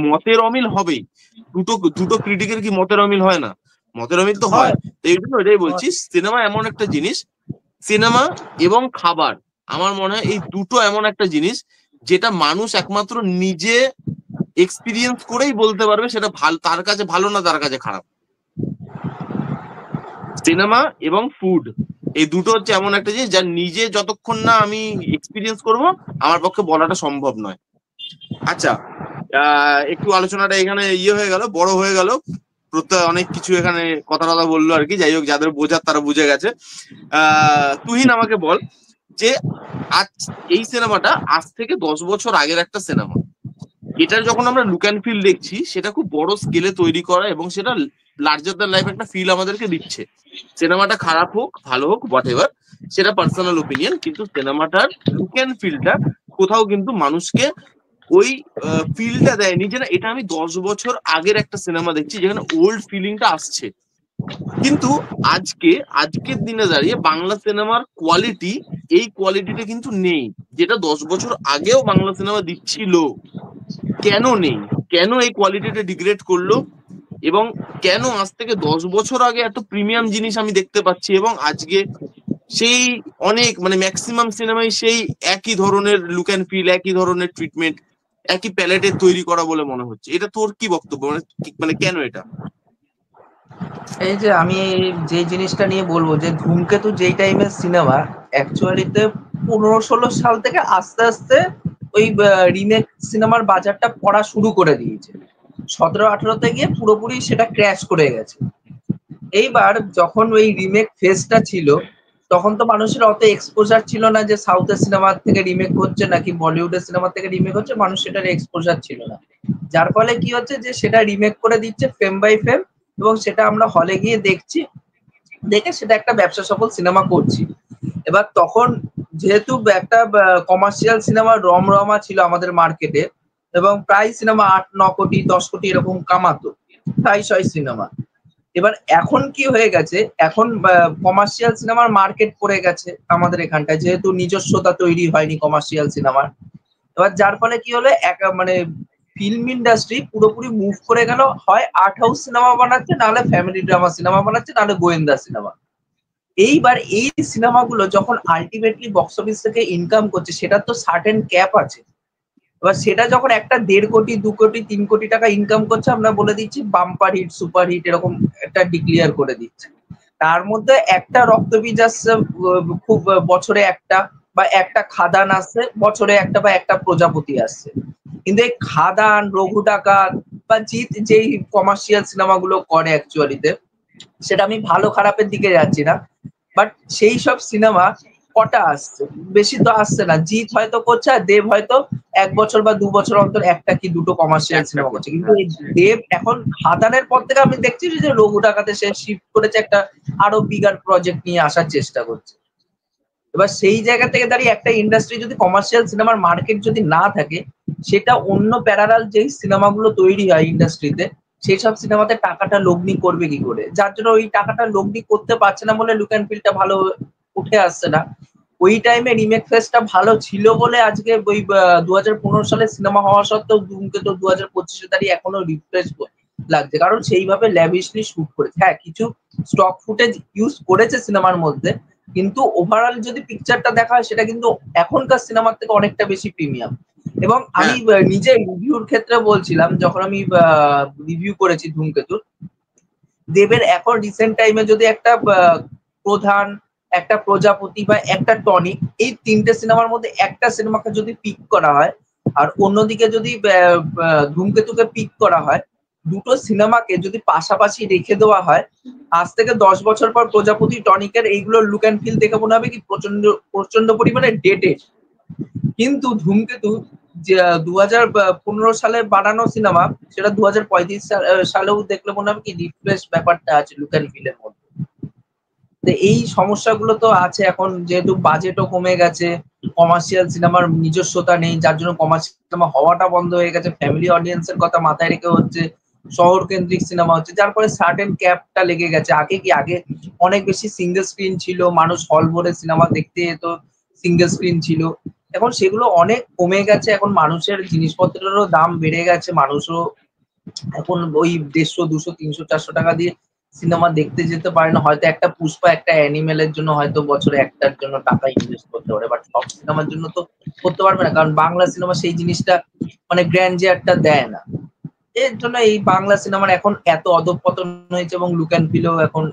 মতের অমিল হবেই, দুটো ক্রিটিকের কি মতের অমিল হয় না? মতের অমিল তো হয়। তো এই জন্য এটাই বলছি, সিনেমা এমন একটা জিনিস, সিনেমা এবং খাবার আমার মনে হয় এই দুটো এমন একটা জিনিস যেটা মানুষ একমাত্র নিজে এক্সপিরিয়েন্স করেই বলতে পারবে সেটা ভালো, তার কাছে ভালো না তার কাছে খারাপ। সিনেমা এবং ফুড এই দুটো হচ্ছে এমন একটা জিনিস যা নিজে যতক্ষণ না আমি এক্সপিরিয়েন্স করব আমার পক্ষে বলাটা সম্ভব নয়। আচ্ছা একটু আলোচনাটা এখানে হয়ে গেল, বড় হয়ে গেল, প্রত্যয় অনেক কিছু এখানে কথা বললো আর কি। যাই হোক, যাদের বোঝার তারা বুঝে গেছে। তুহিন আমাকে বল যে আজ এই সিনেমাটা আজ থেকে 10 বছর আগের একটা সিনেমা, এটার যখন আমরা লুক অ্যান্ড ফিল দেখছি সেটা খুব বড় স্কেলে তৈরি করা এবং সেটা লার্জার দ্যান লাইফ একটা ফিল আমাদেরকে দিচ্ছে। সিনেমাটা খারাপ হোক ভালো হোক হোয়াট এভার, সেটা পার্সোনাল ওপিনিয়ন, কিন্তু সিনেমাটার লুক অ্যান্ড ফিলটা কোথাও কিন্তু মানুষকে ওই ফিলটা দেয়নি যে না এটা আমি 10 বছর আগের একটা সিনেমা দেখছি, যেখানে ওল্ড ফিলিংটা আসছে। কিন্তু আজকের দিনে দাঁড়িয়ে বাংলা সিনেমার কোয়ালিটি, এই কোয়ালিটিটা কিন্তু নেই যেটা 10 বছর আগেও বাংলা সিনেমা দিচ্ছিল। কেন নেই? কেন এই কোয়ালিটিটা ডিগ্রেড করলো? এবং কেন আজ থেকে 10 বছর আগে এত প্রিমিয়াম জিনিস আমি দেখতে পাচ্ছি এবং আজকে সেই অনেক মানে ম্যাক্সিমাম সিনেমাই সেই একই ধরনের লুক অ্যান্ড ফিল, একই ধরনের ট্রিটমেন্ট, একই প্যালেটের তৈরি করা বলে মনে হচ্ছে? এটা তোর কি বক্তব্য? মানে কেন এটা? এই যে আমি যে জিনিসটা নিয়ে বলবো যে ধূমকেতু যেই টাইমের সিনেমা, অ্যাকচুয়ালিতে 15-16 সাল থেকে আস্তে আস্তে ওই রিমেক সিনেমার বাজারটা পড়া শুরু করে দিয়েছে। 17-18তে গিয়ে পুরোপুরি সেটা ক্র্যাশ করে গেছে। এইবার যখন ওই রিমেক ফেজটা ছিল, তখন তো মানুষের অত এক্সপোজার ছিল না যে সাউথের সিনেমা থেকে রিমেক হচ্ছে নাকি বলিউডের সিনেমা থেকে রিমেক হচ্ছে, মানুষ সেটার এক্সপোজার ছিল না। যার ফলে কি হচ্ছে যে সেটা রিমেক করে দিচ্ছে ফ্রেম বাই ফ্রেম, এবং সেটা আমরা হলে গিয়ে দেখছি, দেখে সেটা একটা ব্যবসা সফল সিনেমা করছি। এবার তখন যেহেতু একটা কমার্শিয়াল সিনেমা রমরমা ছিল আমাদের মার্কেটে, এবং প্রায় সিনেমা 8-9 কোটি 10 কোটি এরকম কামাতো প্রায় সিনেমা। এবার এখন কি হয়ে গেছে, এখন কমার্শিয়াল সিনেমার মার্কেট পড়ে গেছে আমাদের এখানটায়, যেহেতু নিজস্বতা তৈরি হয়নি কমার্শিয়াল সিনেমার। এবার যার ফলে কি হলো, মানে ফিল্ম ইন্ডাস্ট্রি পুরোপুরি মুভ করে গেল, হয় আর্ট হাউস সিনেমা বানাচ্ছে, নাহলে ফ্যামিলি ড্রামা সিনেমা বানাচ্ছে, নাহলে গোয়েন্দা সিনেমা। এইবার এই সিনেমাগুলো যখন আলটিমেটলি বক্স অফিস থেকে ইনকাম করছে, সেটার তো সার্টেন ক্যাপ আছে। এবার সেটা যখন একটা 1.5 কোটি 2 কোটি 3 কোটি টাকা ইনকাম করছে, আমরা বলে দিচ্ছি বাম্পার হিট সুপার হিট এরকম একটা ডিক্লিয়ার করে দিচ্ছে। তার মধ্যে একটা রক্তবীজ আসছে খুব বছরে একটা, বা একটা খাদান আসছে বছরে একটা, বা একটা প্রজাপতি আসছে। কিন্তু এই খাদান, রঘু ডাকাত বা জিৎ যেই কমার্শিয়াল সিনেমাগুলো করে অ্যাকচুয়ালিতে, সেটা আমি ভালো খারাপের দিকে যাচ্ছি না, বাট সেই সব সিনেমা কটা আসছে? বেশি তো আসছে না। জিৎ হয়তো করছে, আর দেব হয়তো 1 বছর বা 2 বছর অন্তর একটা কি দুটো কমার্শিয়াল সিনেমা করছে। কিন্তু এই দেব এখন খাদানের পর থেকে আমি দেখছি যে রঘু ডাকাতে সে শিফট করেছে, একটা আরো বিগার প্রজেক্ট নিয়ে আসার চেষ্টা করছে। এবার সেই জায়গা থেকে দাঁড়িয়ে একটা ইন্ডাস্ট্রি যদি কমার্শিয়াল সিনেমার মার্কেট যদি না থাকে, সেটা অন্য প্যারালাল যেই সিনেমাগুলো তৈরি হয় ইন্ডাস্ট্রিতে, সেই সব সিনেমাতে টাকাটা লগ্নি করবে কি করে? যার জন্য ওই টাকাটা লগ্নি করতে পারছে না বলে লুক অ্যান্ড ফিলটা ভালো উঠে আসছে না। ওই টাইমে রিমেক ফেসটা ভালো ছিল বলে আজকে ওই 2015 সালে সিনেমা হওয়া সত্ত্বেও ধূমকেতু 2025-এ দাঁড়িয়ে এখনো রিফ্রেশ লাগছে, কারণ সেইভাবে ল্যাভিশলি শুট করেছে। হ্যাঁ, কিছু স্টক ফুটেজ ইউজ করেছে সিনেমার মধ্যে, কিন্তু ওভারঅল যদি পিকচারটা দেখা হয়, সেটা কিন্তু এখনকার সিনেমার থেকে অনেকটা বেশি প্রিমিয়াম। এবং আমি নিজে রিভিউর ক্ষেত্রে বলছিলাম, যখন আমি রিভিউ করেছি ধূমকেতুর, দেবের এখন রিসেন্ট টাইমে যদি একটা প্রধান, একটা প্রজাপতি বা একটা টনিক, এই 3টে সিনেমার মধ্যে একটা সিনেমাকে যদি পিক করা হয়, আর অন্যদিকে যদি ধূমকেতুকে পিক করা হয়, দুটো সিনেমাকে যদি পাশাপাশি রেখে দেওয়া হয়, আজ থেকে 10 বছর পর প্রজাপতি, টনিকের এইগুলোর লুক অ্যান্ড ফিল দেখে মনে হবে কি প্রচন্ড প্রচন্ড পরিমাণে ডেটেড। কিন্তু ধূমকেতু যে 2015 সালে বানানো সিনেমা, সেটা 2035 সালেও দেখলে মনে হবে কি রিফ্রেশ ব্যাপারটা আছে লুক অ্যান্ড ফিলের মধ্যে। তো এই সমস্যাগুলো তো আছে এখন, যেহেতু বাজেটও কমে গেছে, কমার্শিয়াল সিনেমার নিজস্বতা নেই, যার জন্য কমার্শিয়াল সিনেমা হওয়াটা বন্ধ হয়ে গেছে, ফ্যামিলি অডিয়েন্সের কথা মাথায় রেখে হচ্ছে, শহর কেন্দ্রিক সিনেমা হচ্ছে, যার ফলে সার্টেন ক্যাপটা লেগে গেছে। আগে অনেক বেশি সিঙ্গেল স্ক্রিন ছিল, মানুষ হল ভরে সিনেমা দেখতে যেত, সিঙ্গেল স্ক্রিন ছিল। এখন সেগুলো অনেক কমে গেছে, এখন মানুষের জিনিসপত্রেরও দাম বেড়ে গেছে, মানুষও এখন ওই 150, 200, 300, 400 টাকা দিয়ে সিনেমা দেখতে যেতে পারে না। হয়তো একটা পুষ্পা, একটা অ্যানিমেলের জন্য হয়তো বছরে একটার জন্য টাকা ইনভেস্ট করতে পারে, বাট সব সিনেমার জন্য তো করতে পারবে না, কারণ বাংলা সিনেমা সেই জিনিসটা মানে গ্র্যান্ডিয়ারটা দেয় না। এর জন্য এই বাংলা সিনেমার এখন এত অধঃপতন হয়েছে, এবং লুক অ্যান্ড ফিলও এখন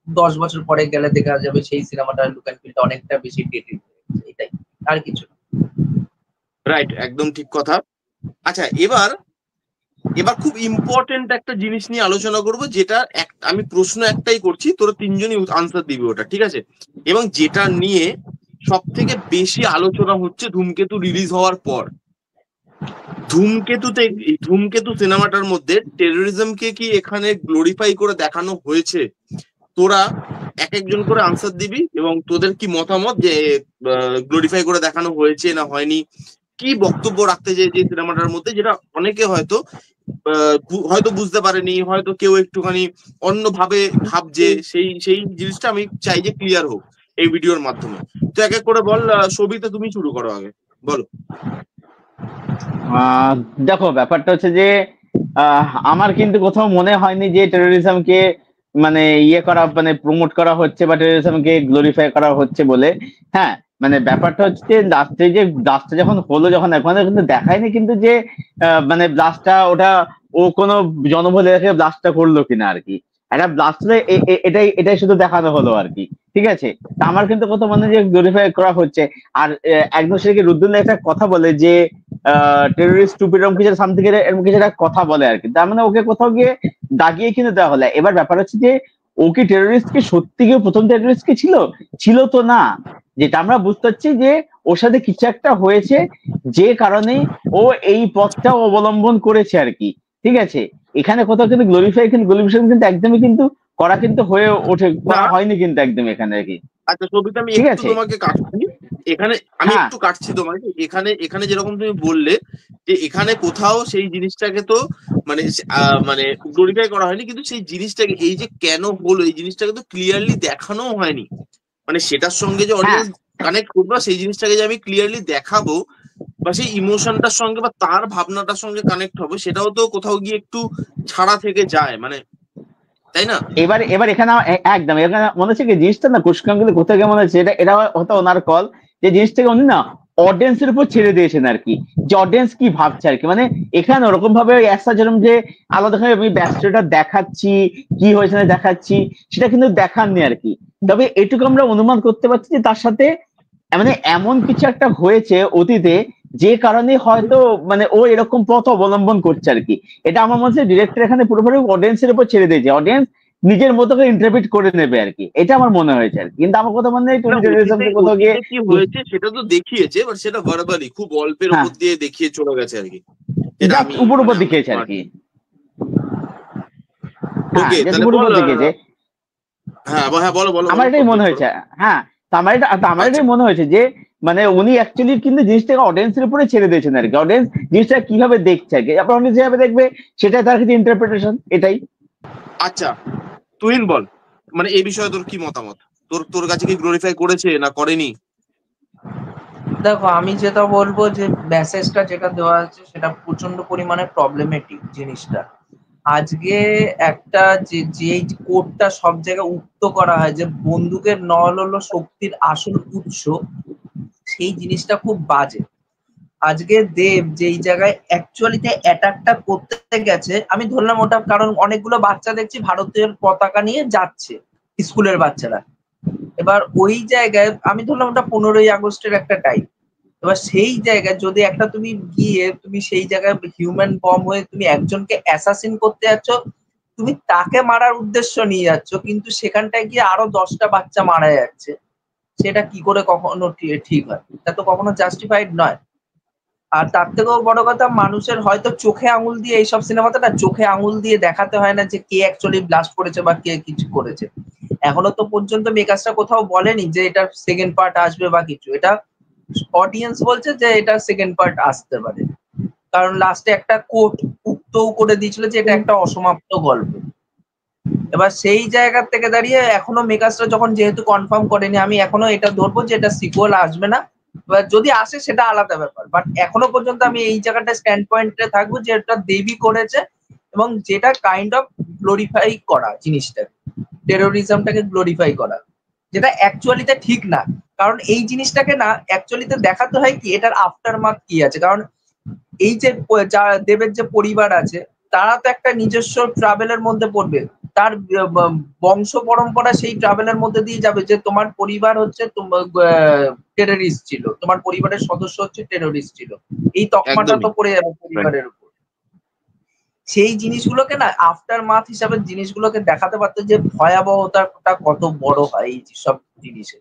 10 বছর পরে গেলে দেখা যাবে সেই সিনেমাটার লুক অ্যান্ড ফিলটা অনেকটা বেশি ডেটেড। এটাই, আর কিছু না। রাইট, একদম ঠিক কথা। আচ্ছা, এবার খুব ইম্পর্টেন্ট একটা জিনিস নিয়ে আলোচনা করব, যেটা আমি প্রশ্ন একটাই করছি, তোরা তিনজনই আনসার দিবি ওটা, ঠিক আছে? এবং যেটা নিয়ে সব থেকে বেশি আলোচনা হচ্ছে ধূমকেতু রিলিজ হওয়ার পর, ধূমকেতু সিনেমাটার মধ্যে টেরোরিজমকে কি এখানে গ্লোরিফাই করে দেখানো হয়েছে? তোরা এক একজন করে আনসার দিবি এবং তোদের কি মতামত যে গ্লোরিফাই করে দেখানো হয়েছে না হয়নি, কি বক্তব্য রাখতে চাই যে সিনেমাটার মধ্যে, যেটা অনেকে হয়তো বুঝতে পারেনি, হয়তো কেউ একটুখানি অন্যভাবে ভাবছে, সেই সেই জিনিসটা আমি চাই যে ক্লিয়ার হোক এই ভিডিওর মাধ্যমে। তো এক এক করে বল, সবিতা তুমি শুরু করো, আগে বলো। আহ দেখো, ব্যাপারটা হচ্ছে যে আমার কিন্তু কোথাও মনে হয়নি যে টেরোরিজমকে মানে ইয়ে করা, মানে প্রমোট করা হচ্ছে বা টেরোরিজমকে গ্লোরিফাই করা হচ্ছে বলে। হ্যাঁ, মানে ব্যাপারটা হচ্ছে যে ব্লাস্টটা যখন হলো, যখন এখন কিন্তু দেখায়নি কিন্তু যে মানে ব্লাস্টটা ওটা ও কোনো জনবলে রেখে ব্লাস্টটা করলো কিনা আর কি। একটা ব্লাস্ট হলে এটাই এটাই শুধু দেখানো হলো আর কি। ঠিক আছে, তা আমার কিন্তু কোথাও মনে হয় যে গ্লোরিফাই করা হচ্ছে। আর একদম সেদিকে রুদ্দুল্লাহ একটা কথা বলে যে টেরোরিস্ট টুপি এরকম কিছু সামথিং এরকম কিছু একটা কথা বলে আর কি। তার মানে ওকে কোথাও গিয়ে দাগিয়ে কিন্তু দেওয়া হলো। এবার ব্যাপার হচ্ছে যে ও কি টেরোরিস্ট কি সত্যি কি প্রথম টেরোরিস্ট কি ছিল? ছিল তো না। যেটা আমরা বুঝতে পারছি যে ওর সাথে কিছু একটা হয়েছে, যে কারণে ও এই পথটা অবলম্বন করেছে আর কি। ঠিক আছে, এখানে কোথাও কিন্তু গ্লোরিফিকেশন কিন্তু একদমই কিন্তু করা কিন্তু হয়ে না, করা হয়নি কিন্তু একদম এখানে আর কি। আচ্ছা সবিতা, আমি ঠিক একটু আছে। তোমাকে কাটছি এখানে, আমি হ্যাঁ, একটু কাটছি তোমাকে এখানে। এখানে যেরকম তুমি বললে যে এখানে কোথাও সেই জিনিসটাকে তো মানে মানে গ্লোরিফাই করা হয়নি, কিন্তু সেই জিনিসটাকে এই যে কেন হলো এই জিনিসটাকে তো ক্লিয়ারলি দেখানো হয়নি। মানে সেটার সঙ্গে যে হ্যাঁ, অডিয়েন্স কানেক্ট করবে, সেই জিনিসটাকে যে আমি ক্লিয়ারলি দেখাবো বা সেই ইমোশনটার সঙ্গে বা তার ভাবনাটার সঙ্গে কানেক্ট হবে, সেটাও তো কোথাও গিয়ে একটু ছাড়া থেকে যায়, মানে, তাই না? এবার এবার এখানে একদম এখানে মনে হচ্ছে কি জিনিসটা না কুসকাঙ্গুলি কোথায় গিয়ে মনে হচ্ছে এটা এটা হয়তো ওনার কল, যে জিনিসটাকে উনি না অডিয়েন্সের উপর ছেড়ে দিয়েছেন আর কি, যে অডিয়েন্স কি ভাবছে আর কি। মানে এখানে ওরকম ভাবে একটা যেরকম যে আলাদা ভাবে আমি ব্যস্ততা দেখাচ্ছি, কি হয়েছে না দেখাচ্ছি, সেটা কিন্তু দেখাননি আর কি। তবে এটুকু আমরা অনুমান করতে পারছি যে তার সাথে মানে এমন কিছু একটা হয়েছে অতীতে, যে কারণে হয়তো মানে ও এরকম পথ অবলম্বন করছে আর কি। এটা আমার মনে হচ্ছে ডিরেক্টর এখানে পুরোপুরি অডিয়েন্সের উপর ছেড়ে দিয়েছে, অডিয়েন্স নিজের মতো করে ইন্টারপ্রিট করে নেবে আর কি। এটা আমার মনে হয়েছে আর কি। কিন্তু আমার কথা মনে হয় না, তুমি অতীতে টেরোরিজমকে কোথাও গিয়ে অতীতে কি হয়েছে সেটা তো দেখিয়েছে, বাট সেটা ভার্বালি খুব অল্পের হ্যাঁ ওপর দিয়ে দেখিয়ে চলে গেছে আর কি। এটা জাস্ট আমি উপর মানে উপর আমি দেখিয়েছে আর আমার কি। হ্যাঁ, ওকে, জাস্ট তাহলে উপর বল। উপর দেখিয়েছে। হ্যাঁ হ্যাঁ, বলো বলো আমার বলো, এটাই কমপ্লিট মনে করো। হয়েছে। হ্যাঁ, আমার আচ্ছা, এটাই মনে হয়েছে যে মানে উনি অ্যাকচুয়ালি কিন্তু জিনিসটাকে অডিয়েন্সের উপরে ছেড়ে দিয়েছেন আর কি। অডিয়েন্স জিনিসটা কিভাবে দেখছে আর কি, আপনার অডিয়েন্স যেভাবে দেখবে সেটাই তার কাছে ইন্টারপ্রিটেশন, এটাই। আচ্ছা, তুহিন বল, মানে এই বিষয়ে তোর কি মতামত? তোর তোর কাছে কি গ্লোরিফাই করেছে না করেনি? দেখো, আমি যেটা বলবো যে মেসেজটা যেটা দেওয়া আছে সেটা প্রচন্ড পরিমাণে প্রবলেমেটিক জিনিসটা। আজকে একটা যে কোডটা সব জায়গায় উক্ত করা হয় যে বন্দুকের নল হলো শক্তির আসল উৎস, সেই জিনিসটা খুব বাজে। আজকে দেব যেই জায়গায় অ্যাকচুয়ালিতে অ্যাটাকটা করতে গেছে, আমি ধরলাম ওটা কারণ অনেকগুলো বাচ্চা দেখছি ভারতীয় পতাকা নিয়ে যাচ্ছে, স্কুলের বাচ্চারা। এবার ওই জায়গায় আমি ধরলাম ওটা 15ই আগস্টের একটা টাইম। এবার সেই জায়গায় যদি একটা তুমি গিয়ে তুমি সেই জায়গায় হিউম্যান বম হয়ে তুমি একজনকে অ্যাসাসিন করতে যাচ্ছ, তুমি তাকে মারার উদ্দেশ্য নিয়ে যাচ্ছ, কিন্তু সেখানটায় গিয়ে আরো 10টা বাচ্চা মারা যাচ্ছে, সেটা কি করে কখনো ঠিক হয়? এটা তো কখনো জাস্টিফাইড নয়। আর তার থেকেও বড় কথা, মানুষের হয়তো চোখে আঙুল দিয়ে এইসব সিনেমাতে না চোখে আঙুল দিয়ে দেখাতে হয় না যে কে অ্যাকচুয়ালি ব্লাস্ট করেছে বা কে কিছু করেছে। এখনো তো পর্যন্ত মেকার্সরা কোথাও বলেনি যে এটার সেকেন্ড পার্ট আসবে বা কিছু। এটা অডিয়েন্স বলছে যে এটা সেকেন্ড পার্ট আসতে পারে, কারণ লাস্টে একটা কোট উক্তও করে দিয়েছিল যে এটা একটা অসমাপ্ত গল্প। এবার সেই জায়গা থেকে দাঁড়িয়ে এখনো মেকার্সরা যখন যেহেতু কনফার্ম করেনি, আমি এখনো এটা ধরবো যে এটা সিকুয়েল আসবে না। এবার যদি আসে সেটা আলাদা ব্যাপার, বাট এখনো পর্যন্ত আমি এই জায়গাটা স্ট্যান্ড পয়েন্টে থাকবো যে এটা দেবী করেছে, এবং যেটা কাইন্ড অফ গ্লোরিফাই করা জিনিসটা, টেরোরিজমটাকে গ্লোরিফাই করা, যেটা অ্যাকচুয়ালিতে ঠিক না। কারণ এই জিনিসটাকে না অ্যাকচুয়ালিতে দেখাতে হয় কি এটার আফটার মার্ক কি আছে। কারণ এই যে দেবের যে পরিবার আছে, তারা তো একটা নিজস্ব ট্রাভেলের মধ্যে পড়বে। তার বংশ পরম্পরা সেই ট্রাভেলের মধ্যে দিয়ে যাবে যে তোমার পরিবার হচ্ছে টেররিস্ট ছিল, তোমার পরিবারের সদস্য হচ্ছে টেররিস্ট ছিল, এই তকমাটা একদমই তো পড়ে যাবে right. পরিবারের উপর। সেই জিনিসগুলোকে না আফটার মাথ হিসাবে জিনিসগুলোকে দেখাতে পারতো যে ভয়াবহতাটা কত বড় হয় এই সব জিনিসে।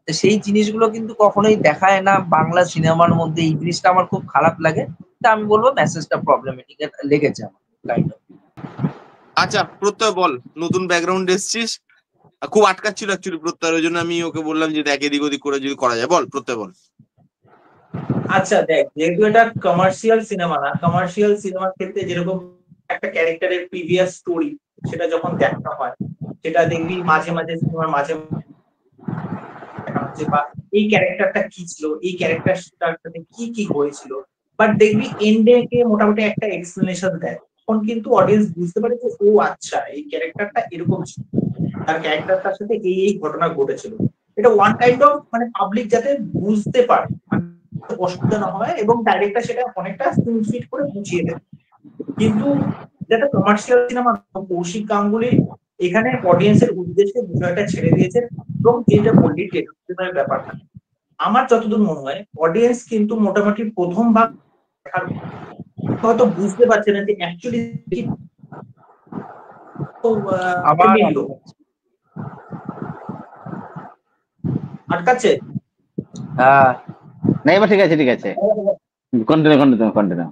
তো সেই জিনিসগুলো কিন্তু কখনোই দেখায় না বাংলা সিনেমার মধ্যে, এই জিনিসটা আমার খুব খারাপ লাগে। তা আমি বলবো মেসেজটা প্রবলেমেটিক লেগেছে আমার কাইন্ড অফ। আচ্ছা প্রত্যয় বল, নতুন ব্যাকগ্রাউন্ড এসছিস, খুব আটকাচ্ছিল অ্যাকচুয়ালি প্রত্যয়, ওই জন্য আমি ওকে বললাম যে দেখ এদিক ওদিক করে যদি করা যায়। বল প্রত্যয় বল। আচ্ছা দেখ, যেহেতু এটা কমার্শিয়াল সিনেমা না, কমার্শিয়াল সিনেমার ক্ষেত্রে যেরকম একটা ক্যারেক্টারের প্রিভিয়াস স্টোরি সেটা যখন দেখা হয়, সেটা দেখবি মাঝে মাঝে সিনেমার মাঝে দেখানো হচ্ছে, বা এই ক্যারেক্টারটা কি ছিল, এই ক্যারেক্টারটার সাথে কি কি হয়েছিল, বাট দেখবি এন্ডে কে মোটামুটি একটা এক্সপ্লেনেশন দেয়। তখন কিন্তু অডিয়েন্স বুঝতে পারে যে ও আচ্ছা এই ক্যারেক্টারটা এরকম ছিল, তার ক্যারেক্টারটার সাথে এই এই ঘটনা ঘটেছিল। এটা ওয়ান কাইন্ড অফ মানে পাবলিক যাতে বুঝতে পারে, অসুবিধা না হয়, এবং ডাইরেক্টর সেটা অনেকটা ফিট করে বুঝিয়ে দেয়। কিন্তু যেটা কমার্শিয়াল সিনেমা, কৌশিক গাঙ্গুলি এখানে অডিয়েন্সের উদ্দেশ্যে বিষয়টা ছেড়ে দিয়েছেন। এবং যেটা বললি টেলিভিশনের ব্যাপারটা, আমার যতদূর মনে হয় অডিয়েন্স কিন্তু মোটামুটি প্রথম ভাগ দেখার হয়তো বুঝতে পারছে না যে অ্যাকচুয়ালি আবার আটকাচ্ছে। হ্যাঁ না এবার ঠিক আছে, ঠিক আছে, কন্টিনিউ কন্টিনিউ কন্টিনিউ।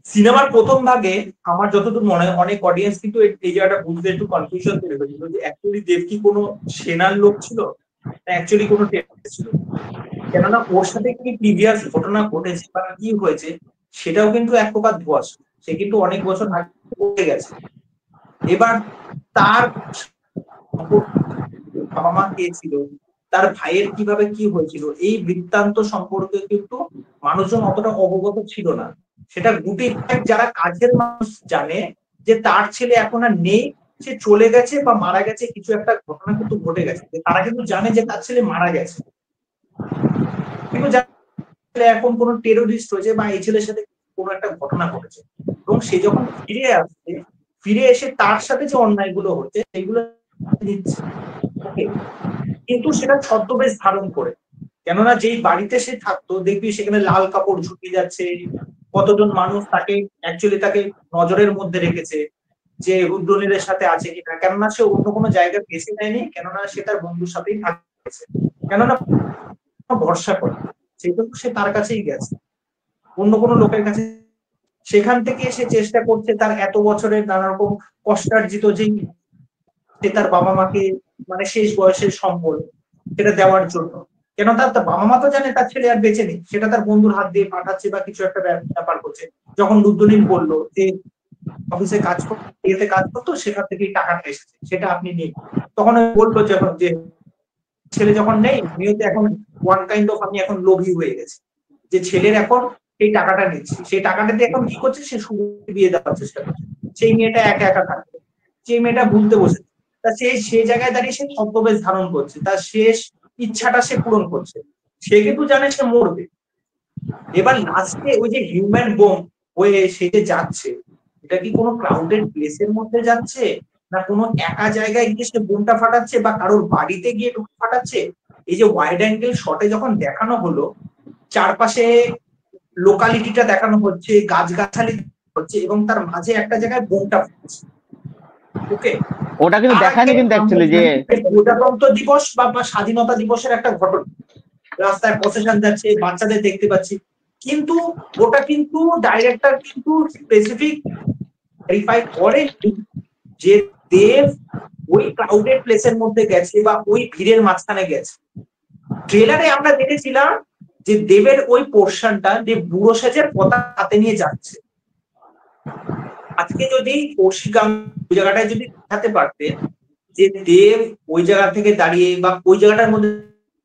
সিনেমার প্রথম ভাগে আমার যতদূর মনে হয় অনেক অডিয়েন্স কিন্তু এই জায়গাটা বুঝতে একটু কনফিউশন তৈরি হয়েছিল যে অ্যাকচুয়ালি দেব কি কোনো সেনার লোক ছিল না অ্যাকচুয়ালি কোনো টেররিস্ট ছিল। কেননা ওর সাথে কি প্রিভিয়াস ঘটনা ঘটেছে বা কি হয়েছে সেটাও কিন্তু এক প্রকার ধোঁয়াশা, সে কিন্তু অনেক বছর আগে পড়ে গেছে। এবার তার বাবা মা কে ছিল, তার ভাইয়ের কিভাবে কি হয়েছিল, এই বৃত্তান্ত সম্পর্কে কিন্তু মানুষজন অতটা অবগত ছিল না। সেটা গুটি কয়েক যারা কাজের মানুষ জানে যে তার ছেলে এখন আর নেই, সে চলে গেছে বা মারা গেছে, কিছু একটা ঘটনা কিন্তু ঘটে গেছে, তারা কিন্তু জানে যে তার ছেলে মারা গেছে। কিন্তু এখন কোনো টেরোরিস্ট হয়েছে বা এই ছেলের সাথে কোনো একটা ঘটনা ঘটেছে, এবং সে যখন ফিরে আসছে, ফিরে এসে তার সাথে যে অন্যায়গুলো হচ্ছে সেগুলো নিচ্ছে, ওকে, কিন্তু সেটা ছদ্মবেশ ধারণ করে। কেননা যেই বাড়িতে সে থাকতো দেখবি সেখানে লাল কাপড় ঝুঁকে যাচ্ছে, কতজন মানুষ তাকে অ্যাকচুয়ালি তাকে নজরের মধ্যে রেখেছে যে রুদ্রনীলের সাথে আছে কিনা, কেননা সে অন্য কোনো জায়গায় বেছে নেয়নি, কেননা সে তার বন্ধুর সাথেই থাকছে, কেননা ভরসা করে সেজন্য সে তার কাছেই গেছে, অন্য কোনো লোকের কাছে। সেখান থেকে সে চেষ্টা করছে তার এত বছরের নানা রকম কষ্টার্জিত যেই সে তার বাবা মাকে মানে শেষ বয়সের সম্বল সেটা দেওয়ার জন্য। কেন তার বাবা মা তো জানে তার ছেলে আর বেঁচে নেই, সেটা তার বন্ধুর হাত দিয়ে পাঠাচ্ছে বা কিছু একটা ব্যাপার করছে। যখন রুদ্রনীল বললো যে অফিসে কাজ করতো, ইয়েতে কাজ করতো, সেখান থেকে টাকাটা এসেছে সেটা আপনি নিন, তখন বললো যখন যে ছেলে যখন নেই মেয়েতে এখন ওয়ান কাইন্ড অফ আমি এখন লোভী হয়ে গেছি, যে ছেলের এখন এই টাকাটা নিচ্ছি, সেই টাকাটা দিয়ে এখন কি করছে, সে শুধু বিয়ে দেওয়ার চেষ্টা করছে। সেই মেয়েটা একা একা থাকবে, সেই মেয়েটা ভুলতে বসেছে, তা সেই জায়গায় দাঁড়িয়ে সে ছদ্মবেশ ধারণ করছে, তার শেষ ইচ্ছাটা সে পূরণ করছে। সে কিন্তু জানে সে মরবে। এবার লাস্টে ওই যে হিউম্যান বোম হয়ে সে যে যাচ্ছে, এটা কি কোনো ক্রাউডেড প্লেসের মধ্যে যাচ্ছে, না কোনো একা জায়গায় গিয়ে সে বোমটা ফাটাচ্ছে, বা কারোর বাড়িতে গিয়ে ঢুকে ফাটাচ্ছে? এই যে ওয়াইড অ্যাঙ্গেল শটে যখন দেখানো হলো, চারপাশে লোকালিটিটা দেখানো হচ্ছে, গাছগাছালি হচ্ছে, এবং তার মাঝে একটা জায়গায় বোমটা ফুটছে, ওকে। ওটা কিন্তু তার দেখায়নি আগে কিন্তু অ্যাকচুয়ালি যে প্রজাতন্ত্র দিবস বা স্বাধীনতা দিবসের একটা ঘটনা, রাস্তায় প্রসেশন যাচ্ছে, বাচ্চাদের দেখতে পাচ্ছি, কিন্তু ওটা কিন্তু ডাইরেক্টর কিন্তু স্পেসিফিক ভেরিফাই করে যে দেব ওই ক্রাউডেড প্লেসের মধ্যে গেছে বা ওই ভিড়ের মাঝখানে গেছে। ট্রেলারে আমরা দেখেছিলাম যে দেবের ওই পোর্শনটা যে বুড়ো সেজের পতাকা হাতে নিয়ে যাচ্ছে। আজকে যদি কৌশিক ওই জায়গাটায় যদি দেখাতে পারতেন যে দেব ওই জায়গা থেকে দাঁড়িয়ে বা ওই জায়গাটার মধ্যে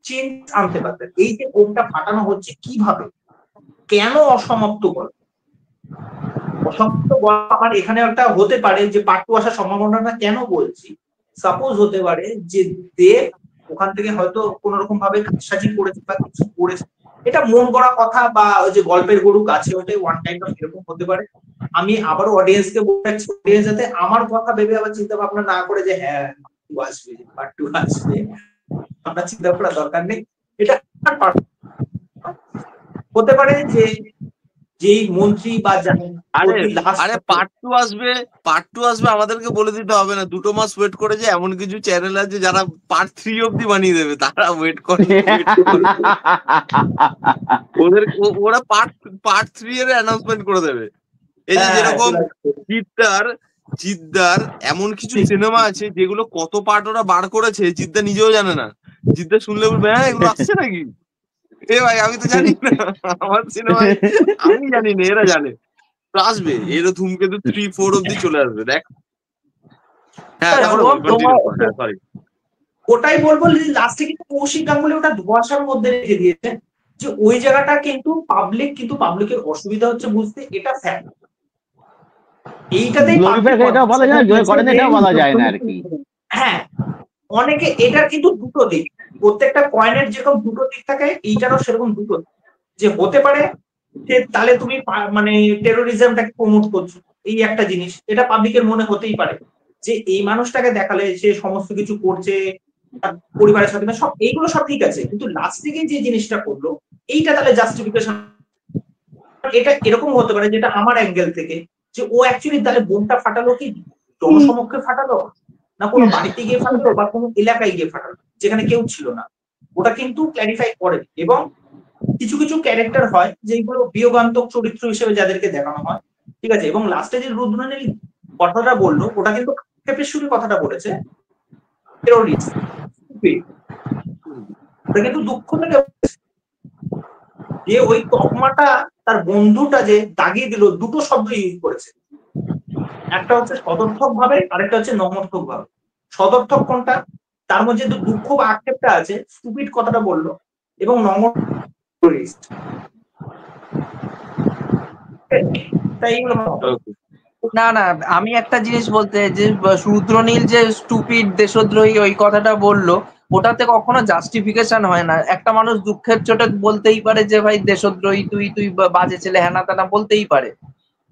চেঞ্জ আনতে পারতেন, এই যে বোমটা ফাটানো হচ্ছে কিভাবে, কেন অসমাপ্ত গল্প, অসমাপ্ত গল্প আমার এখানে একটা হতে পারে যে পার্ট টু আসার সম্ভাবনা কেন বলছি, সাপোজ হতে পারে যে দেব ওখান থেকে হয়তো কোন রকম ভাবে কাজসাজি করেছে বা কিছু করেছে, এটা মন গড়া কথা বা ওই যে গল্পের গরু কাছে ওটাই ওয়ান কাইন্ড অফ এরকম হতে পারে। আমি আবারও অডিয়েন্সকে বলছি অডিয়েন্স যাতে আমার কথা ভেবে আবার চিন্তা ভাবনা না করে যে হ্যাঁ আসবে পার্ট টু আসবে, আপনার চিন্তা করার দরকার নেই। এটা হতে পারে যে যেই মন্ত্রী বা আরে আরে পার্ট টু আসবে আমাদেরকে বলে দিতে হবে না, 2 মাস ওয়েট করে, যে এমন কিছু চ্যানেল আছে যারা পার্ট 3 অব্দি বানিয়ে দেবে, তারা ওয়েট করে ওরা পার্ট 3 এর অ্যানাউন্সমেন্ট করে দেবে। এই যে যেরকম জিদ্দার এমন কিছু সিনেমা আছে যেগুলো কত পার্ট ওরা বার করেছে জিদ্দা নিজেও জানে না। জিদ্দা শুনলে বলবে হ্যাঁ এগুলো আসছে নাকি, এ ভাই আমি তো জানি না, আমার সিনেমা আমি জানি না, এরা জানে। আসবে এরও ধূমকেতু 3-4 অব্দি চলে আসবে, দেখ। হ্যাঁ সরি, ওটাই বলবো, লাস্টে কিন্তু কৌশিক গাঙ্গুলি ওটা ধোঁয়াশার মধ্যে রেখে দিয়েছে যে ওই জায়গাটা কিন্তু পাবলিকের অসুবিধা হচ্ছে বুঝতে, এটা ফ্যাক্ট। এইটাতেই বলা যায় না আর কি। হ্যাঁ, অনেকে এটার কিন্তু দুটো দিক, প্রত্যেকটা কয়েনের যেরকম দুটো দিক থাকে, এইটারও সেরকম দুটো দিক। যে হতে পারে যে তাহলে তুমি মানে টেরোরিজমটাকে প্রমোট করছো, এই একটা জিনিস, এটা পাবলিকের মনে হতেই পারে যে এই মানুষটাকে দেখালে সে সমস্ত কিছু করছে পরিবারের সাথে, সব এইগুলো সব ঠিক আছে, কিন্তু লাস্ট থেকে যে জিনিসটা করলো এইটা তাহলে জাস্টিফিকেশন। এটা এরকম হতে পারে যেটা আমার অ্যাঙ্গেল থেকে, যে ও অ্যাকচুয়ালি তাহলে বোমটা ফাটালো কি জনসমক্ষে ফাটালো, না কোনো বাড়িতে গিয়ে ফাটালো, বা কোনো এলাকায় গিয়ে ফাটালো যেখানে কেউ ছিল না, ওটা কিন্তু ক্ল্যারিফাই করে। এবং কিছু কিছু ক্যারেক্টার হয় যেগুলো বিয়োগান্তক চরিত্র হিসেবে যাদেরকে দেখানো হয়, ঠিক আছে। এবং লাস্টে যে রুদ্রনীল কথাটা বললো, ওটা কিন্তু খেপেশ্বরী কথাটা বলেছে, ওটা কিন্তু দুঃখ থেকে যে ওই তকমাটা তার বন্ধুটা যে দাগিয়ে দিল, দুটো শব্দ ইউজ করেছে, একটা হচ্ছে সদর্থক ভাবে, আরেকটা হচ্ছে নমর্থক ভাবে। সদর্থক কোনটা, তার মধ্যে যে দুঃখ বা আক্ষেপটা আছে, স্টুপিড কথাটা বললো, এবং না না, আমি একটা জিনিস বলতে, যে রুদ্রনীল যে স্টুপিড দেশদ্রোহী ওই কথাটা বললো, ওটাতে কখনো জাস্টিফিকেশন হয় না। একটা মানুষ দুঃখের চোটে বলতেই পারে যে ভাই দেশদ্রোহী, তুই বাজে ছেলে, হ্যানা ত্যানা বলতেই পারে,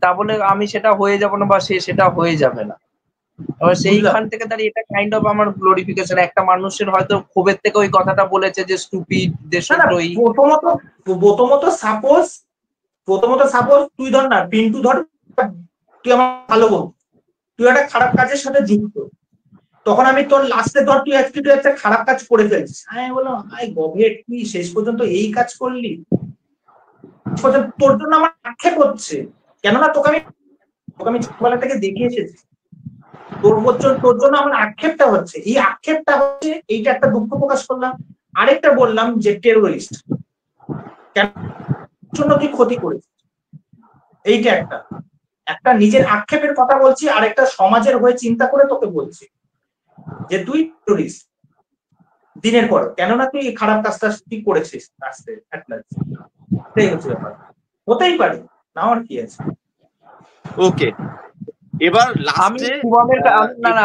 তা বলে আমি সেটা হয়ে যাব না বা সে সেটা হয়ে যাবে না। এবার সেইখান থেকে দাঁড়িয়ে এটা কাইন্ড অফ আমার গ্লোরিফিকেশন। একটা মানুষের হয়তো ক্ষোভের থেকে ওই কথাটা বলেছে যে স্টুপিড দেশদ্রোহী। প্রথমত সাপোজ তুই ধর না পিন্টু, ধর তুই আমার ভালো বন্ধু, তুই একটা খারাপ কাজের সাথে যুক্ত, তখন আমি তোর লাস্টে ধর তুই একটা খারাপ কাজ করে ফেলছিস, আমি বললাম আই গভেট, তুই শেষ পর্যন্ত এই কাজ করলি, তোর জন্য আমার আক্ষেপ হচ্ছে। কেননা তোকে আমি ছোটবেলা থেকে দেখে এসেছি, তোর জন্য আমার আক্ষেপটা হচ্ছে, এই আক্ষেপটা হচ্ছে, এইটা একটা দুঃখ প্রকাশ করলাম। আরেকটা বললাম যে টেরোরিস্ট কেন জন্য তুই ক্ষতি করেছিস, এইটা একটা নিজের আক্ষেপের কথা বলছি, আরেকটা সমাজের হয়ে চিন্তা করে তোকে বলছি যে তুই টেরোরিস্ট দিনের পর, কেননা তুই খারাপ কাজটা তুই করেছিস আসতে, এটাই হচ্ছে ব্যাপার। হতেই পারে না, আর কি আছে। ওকে, এবার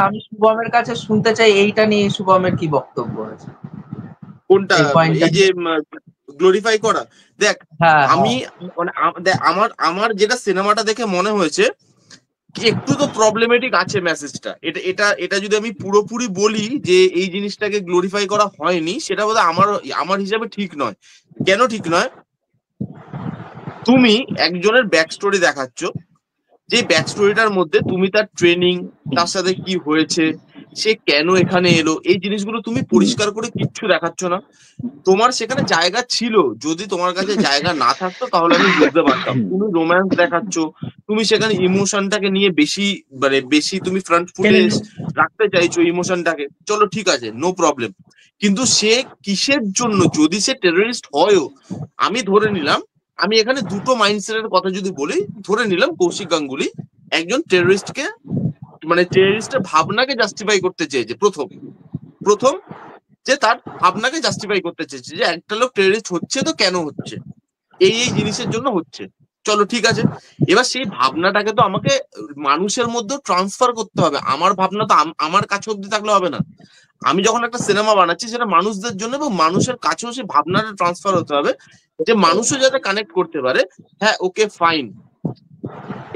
আমি শুভমের কাছে শুনতে চাই এইটা নিয়ে, শুভমের কি বক্তব্য আছে কোনটা, এই যে গ্লোরিফাই করা। দেখ আমি আমার যেটা সিনেমাটা দেখে মনে হয়েছে একটু তো প্রবলেমেটিক আছে মেসেজটা। এটা যদি আমি পুরোপুরি বলি যে এই জিনিসটাকে গ্লোরিফাই করা হয়নি, সেটা বোধহয় আমার হিসাবে ঠিক নয়। কেন ঠিক নয়? তুমি একজনের ব্যাক স্টোরি দেখাচ্ছ, যে ব্যাক স্টোরিটার মধ্যে তুমি তার ট্রেনিং, তার সাথে কি হয়েছে, সে কেন এখানে এলো, এই জিনিসগুলো তুমি পরিষ্কার করে কিচ্ছু দেখাচ্ছ না। তোমার সেখানে জায়গা ছিল, যদি তোমার কাছে জায়গা না থাকতো তাহলে আমি বুঝতে পারতাম। তুমি রোম্যান্স দেখাচ্ছ, তুমি সেখানে ইমোশনটাকে নিয়ে বেশি তুমি ফ্রন্ট ফুটে রাখতে চাইছো ইমোশনটাকে, চলো ঠিক আছে, নো প্রবলেম। কিন্তু সে কিসের জন্য, যদি সে টেররিস্ট হয়ও, আমি ধরে নিলাম, আমি এখানে দুটো মাইন্ডসেটের কথা যদি বলি, ধরে নিলাম কৌশিক গাঙ্গুলি একজন টেররিস্টকে, মানে টেররিস্টের ভাবনাকে জাস্টিফাই করতে চেয়েছে। প্রথম যে তার ভাবনাকে জাস্টিফাই করতে চেয়েছে, যে একটা লোক টেররিস্ট হচ্ছে তো কেন হচ্ছে, এই জিনিসের জন্য হচ্ছে, চলো ঠিক আছে। এবার সেই ভাবনাটাকে তো আমাকে মানুষের মধ্যে ট্রান্সফার করতে হবে। আমার ভাবনা তো আমার কাছে অব্দি থাকলে হবে না। আমি যখন একটা সিনেমা বানাচ্ছি সেটা মানুষদের জন্য, এবং মানুষের কাছেও সেই ভাবনাটা ট্রান্সফার হতে হবে, যে মানুষও যাতে কানেক্ট করতে পারে। হ্যাঁ ওকে ফাইন,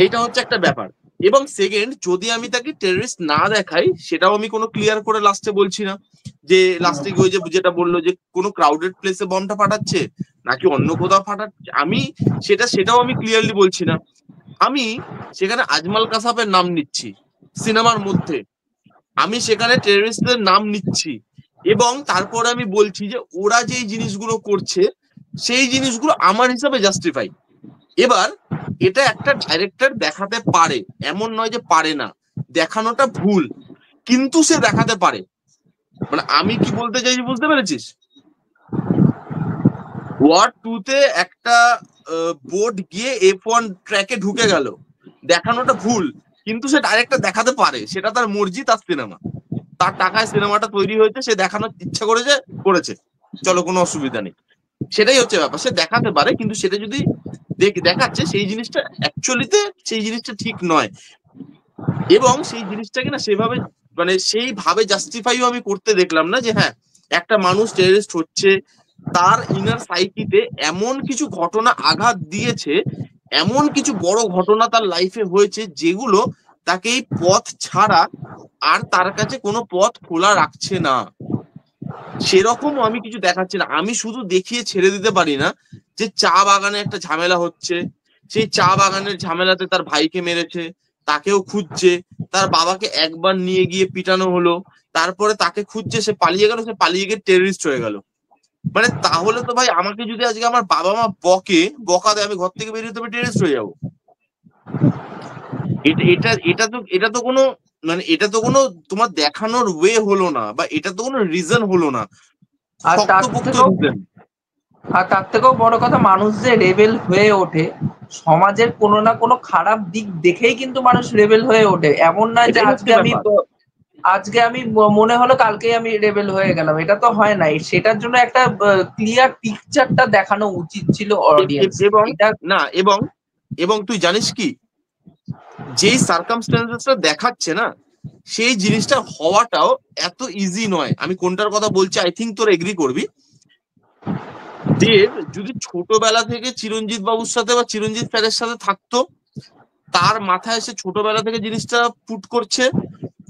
এইটা হচ্ছে একটা ব্যাপার। এবং সেকেন্ড, যদি আমি তাকে টেররিস্ট না দেখাই, সেটাও আমি কোনো ক্লিয়ার করে লাস্টে বলছি না, যে লাস্টে গিয়ে ওই যে যেটা বললো যে কোনো ক্রাউডেড প্লেসে বমটা ফাটাচ্ছে নাকি অন্য কোথাও ফাটাচ্ছে, আমি সেটাও আমি ক্লিয়ারলি বলছি না। আমি সেখানে আজমাল কাসাবের নাম নিচ্ছি সিনেমার মধ্যে, আমি সেখানে টেররিস্টদের নাম নিচ্ছি, এবং তারপরে আমি বলছি যে ওরা যেই জিনিসগুলো করছে সেই জিনিসগুলো আমার হিসাবে জাস্টিফাই। এবার এটা একটা ডাইরেক্টর দেখাতে পারে, এমন নয় যে পারে না, দেখানোটা ভুল, কিন্তু সে দেখাতে পারে। মানে আমি কি বলতে চাইছি বুঝতে পেরেছিস? ওয়ার 2 তে একটা বোট গিয়ে F1 ট্র্যাকে ঢুকে গেল, দেখানোটা ভুল, কিন্তু সে ডাইরেক্টর দেখাতে পারে, সেটা তার মর্জি, তার সিনেমা, তার টাকায় সিনেমাটা তৈরি হয়েছে, সে দেখানোর ইচ্ছা করেছে, চলো কোনো অসুবিধা নেই, সেটাই হচ্ছে ব্যাপার। সে দেখাতে পারে, কিন্তু সেটা যদি দেখাচ্ছে সেই জিনিসটা অ্যাকচুয়ালিতে সেই জিনিসটা ঠিক নয়, এবং সেই জিনিসটাকে না সেভাবে মানে সেইভাবে জাস্টিফাইও আমি করতে দেখলাম না, যে হ্যাঁ একটা মানুষ টেররিস্ট হচ্ছে, তার ইনার সাইকিতে এমন কিছু ঘটনা আঘাত দিয়েছে, এমন কিছু বড় ঘটনা তার লাইফে হয়েছে যেগুলো তাকে এই পথ ছাড়া আর তার কাছে কোনো পথ খোলা রাখছে না, সেরকমও আমি কিছু দেখাচ্ছি না। আমি শুধু দেখিয়ে ছেড়ে দিতে পারি না যে চা বাগানে একটা ঝামেলা হচ্ছে, সেই চা বাগানের ঝামেলাতে তার ভাইকে মেরেছে, তাকেও খুঁজছে, তার বাবাকে একবার নিয়ে গিয়ে পিটানো হলো, তারপরে তাকে খুঁজছে, সে পালিয়ে গেল, সে পালিয়ে গিয়ে টেররিস্ট হয়ে গেল। মানে তাহলে তো ভাই আমাকে যদি আজকে আমার বাবা মা বকা দেয়, আমি ঘর থেকে বেরিয়ে তবে টেররিস্ট হয়ে যাবো? এটা তো কোনো মানে এটা তো কোনো তোমার দেখানোর ওয়ে হলো না, বা এটা তো কোনো রিজন হলো না, আর শক্তপোক্ত reason। তার থেকেও বড় কথা, মানুষ যে রেবেল হয়ে ওঠে সমাজের কোনো না কোনো খারাপ দিক দেখেই কিন্তু মানুষ রেবেল হয়ে ওঠে। এমন নয় যে এটাই হচ্ছে ব্যাপার। আজকে আমি মনে হলো কালকেই আমি রেবেল হয়ে গেলাম, এটা তো হয় নাই। সেটার জন্য একটা ক্লিয়ার পিকচারটা দেখানো উচিত ছিল অডিয়েন্স। এবং এটা না এবং তুই জানিস কি, যেই সার্কামস্টেন্সেসটা দেখাচ্ছে না, সেই জিনিসটা হওয়াটাও এত ইজি নয়। আমি কোনটার কথা বলছি আই থিঙ্ক তোর এগ্রি করবি। দেব যদি ছোটবেলা থেকে চিরঞ্জিত বাবুর সাথে বা চিরঞ্জিত স্যারের সাথে থাকতো, তার মাথায় এসে ছোটবেলা থেকে জিনিসটা পুট করছে,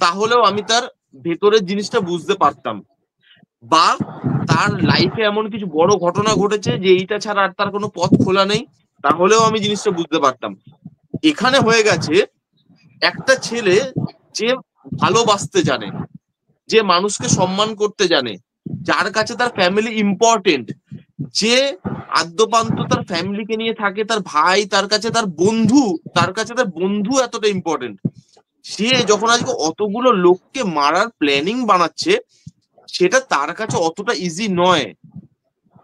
তাহলেও আমি তার ভেতরের জিনিসটা বুঝতে পারতাম, বা তার লাইফে এমন কিছু বড় ঘটনা ঘটেছে যে এইটা ছাড়া আর তার কোনো পথ খোলা নেই, তাহলেও আমি জিনিসটা বুঝতে পারতাম। এখানে হয়ে গেছে একটা ছেলে যে ভালোবাসতে জানে, যে মানুষকে সম্মান করতে জানে, যার কাছে তার ফ্যামিলি ইম্পর্টেন্ট, যে আদ্যপান্ত তার ফ্যামিলিকে নিয়ে থাকে, তার ভাই, তার কাছে তার বন্ধু এতটা ইম্পর্টেন্ট, সে যখন আজকে অতগুলো লোককে মারার প্ল্যানিং বানাচ্ছে, সেটা তার কাছে অতটা ইজি নয়।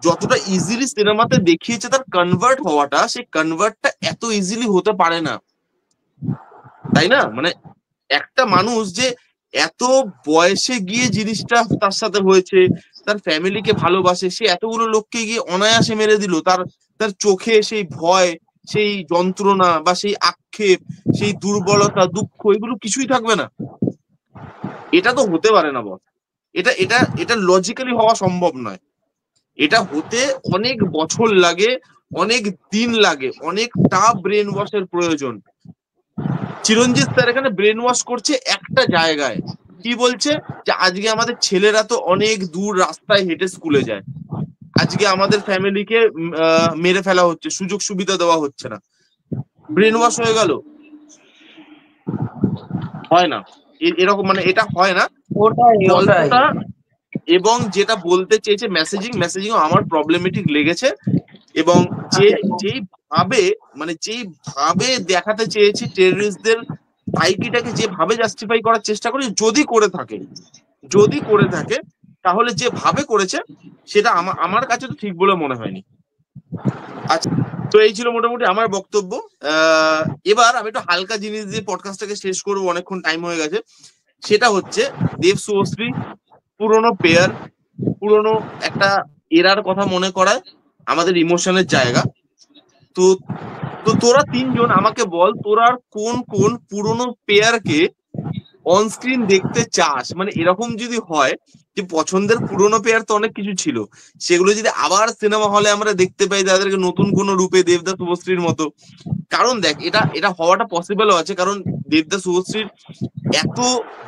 যতটা ইজিলি সিনেমাতে দেখিয়েছে তার কনভার্ট হওয়াটা, সেই কনভার্টটা এত ইজিলি হতে পারে না, তাই না? মানে একটা মানুষ যে এত বয়সে গিয়ে জিনিসটা তার সাথে হয়েছে, তার ফ্যামিলিকে ভালোবাসে, সে এতগুলো লোককে গিয়ে অনায়াসে মেরে দিল, তার তার চোখে সেই ভয়, সেই যন্ত্রণা, বা সেই আক্ষেপ, সেই দুর্বলতা, দুঃখ, এগুলো কিছুই থাকবে না? এটা তো হতে পারে না বস, এটা এটা এটা লজিক্যালি হওয়া সম্ভব নয়। এটা হতে অনেক বছর লাগে, অনেক দিন লাগে, অনেকটা ব্রেন ওয়াশের প্রয়োজন। চিরঞ্জিত স্যার এখানে ব্রেন ওয়াশ করছে একটা জায়গায়, কি বলছে যে আজকে আমাদের ছেলেরা তো অনেক দূর রাস্তায় হেঁটে স্কুলে যায়, আজকে আমাদের ফ্যামিলিকে মেরে ফেলা হচ্ছে, সুযোগ সুবিধা দেওয়া হচ্ছে না, ব্রেন ওয়াশ হয়ে গেল? হয় না, এরকম মানে এটা হয় না ওটাই গল্পটা। এবং যেটা বলতে চেয়েছে মেসেজিং আমার প্রবলেমেটিক লেগেছে, এবং যেই ভাবে দেখাতে চেয়েছে টেররিস্টদের সাইকিটাকে, যেভাবে জাস্টিফাই করার চেষ্টা করে, যদি করে থাকে তাহলে যেভাবে করেছে সেটা আমার কাছে তো ঠিক বলে মনে হয়নি। আচ্ছা, তো এই ছিল মোটামুটি আমার বক্তব্য। এবার আমি একটু হালকা জিনিস দিয়ে পডকাস্টটাকে শেষ করবো, অনেকক্ষণ টাইম হয়ে গেছে। সেটা হচ্ছে দেব শুভশ্রী, পুরোনো পেয়ার, পুরোনো একটা এরার কথা মনে করায় আমাদের ইমোশনের জায়গা। তো তো তোরা তিনজন আমাকে বল, তোরা কোন কোন পুরোনো পেয়ারকে অন স্ক্রিন দেখতে চাস, মানে এরকম যদি হয় যে পছন্দের পুরোনো পেয়ার তো অনেক কিছু ছিল, সেগুলো যদি আবার সিনেমা হলে আমরা দেখতে পাই তাদেরকে নতুন কোনো রূপে দেবদা শুভশ্রীর মতো। কারণ দেখ, এটা এটা হওয়াটা পসিবলও আছে, কারণ দেবদা শুভশ্রীর এত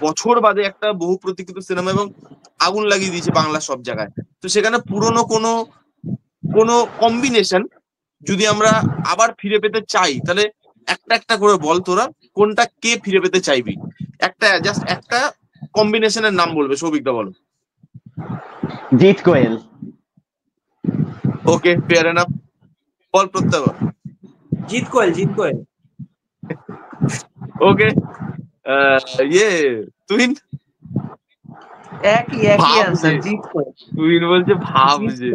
বছর বাদে একটা বহু প্রতীক্ষিত সিনেমা এবং আগুন লাগিয়ে দিয়েছে বাংলা সব জায়গায়। তো সেখানে পুরোনো কোনো কোনো কম্বিনেশন যদি আমরা আবার ফিরে পেতে চাই, তাহলে একটা একটা করে বল তোরা কোনটা কে ফিরে পেতে চাইবি। একটা জাস্ট একটা কম্বিনেশনের নাম বলবে, সৌভিকদা বলো। জিৎ কোয়েল। ওকে, ফেয়ার এনাফ। বল প্রত্যয় বল। জিৎ কোয়েল, জিৎ কোয়েল। ওকে, ইয়ে তুহিন। একই ভাবছে। আনসার, জিৎ কোয়েল। তুহিন বলছে ভাবছে।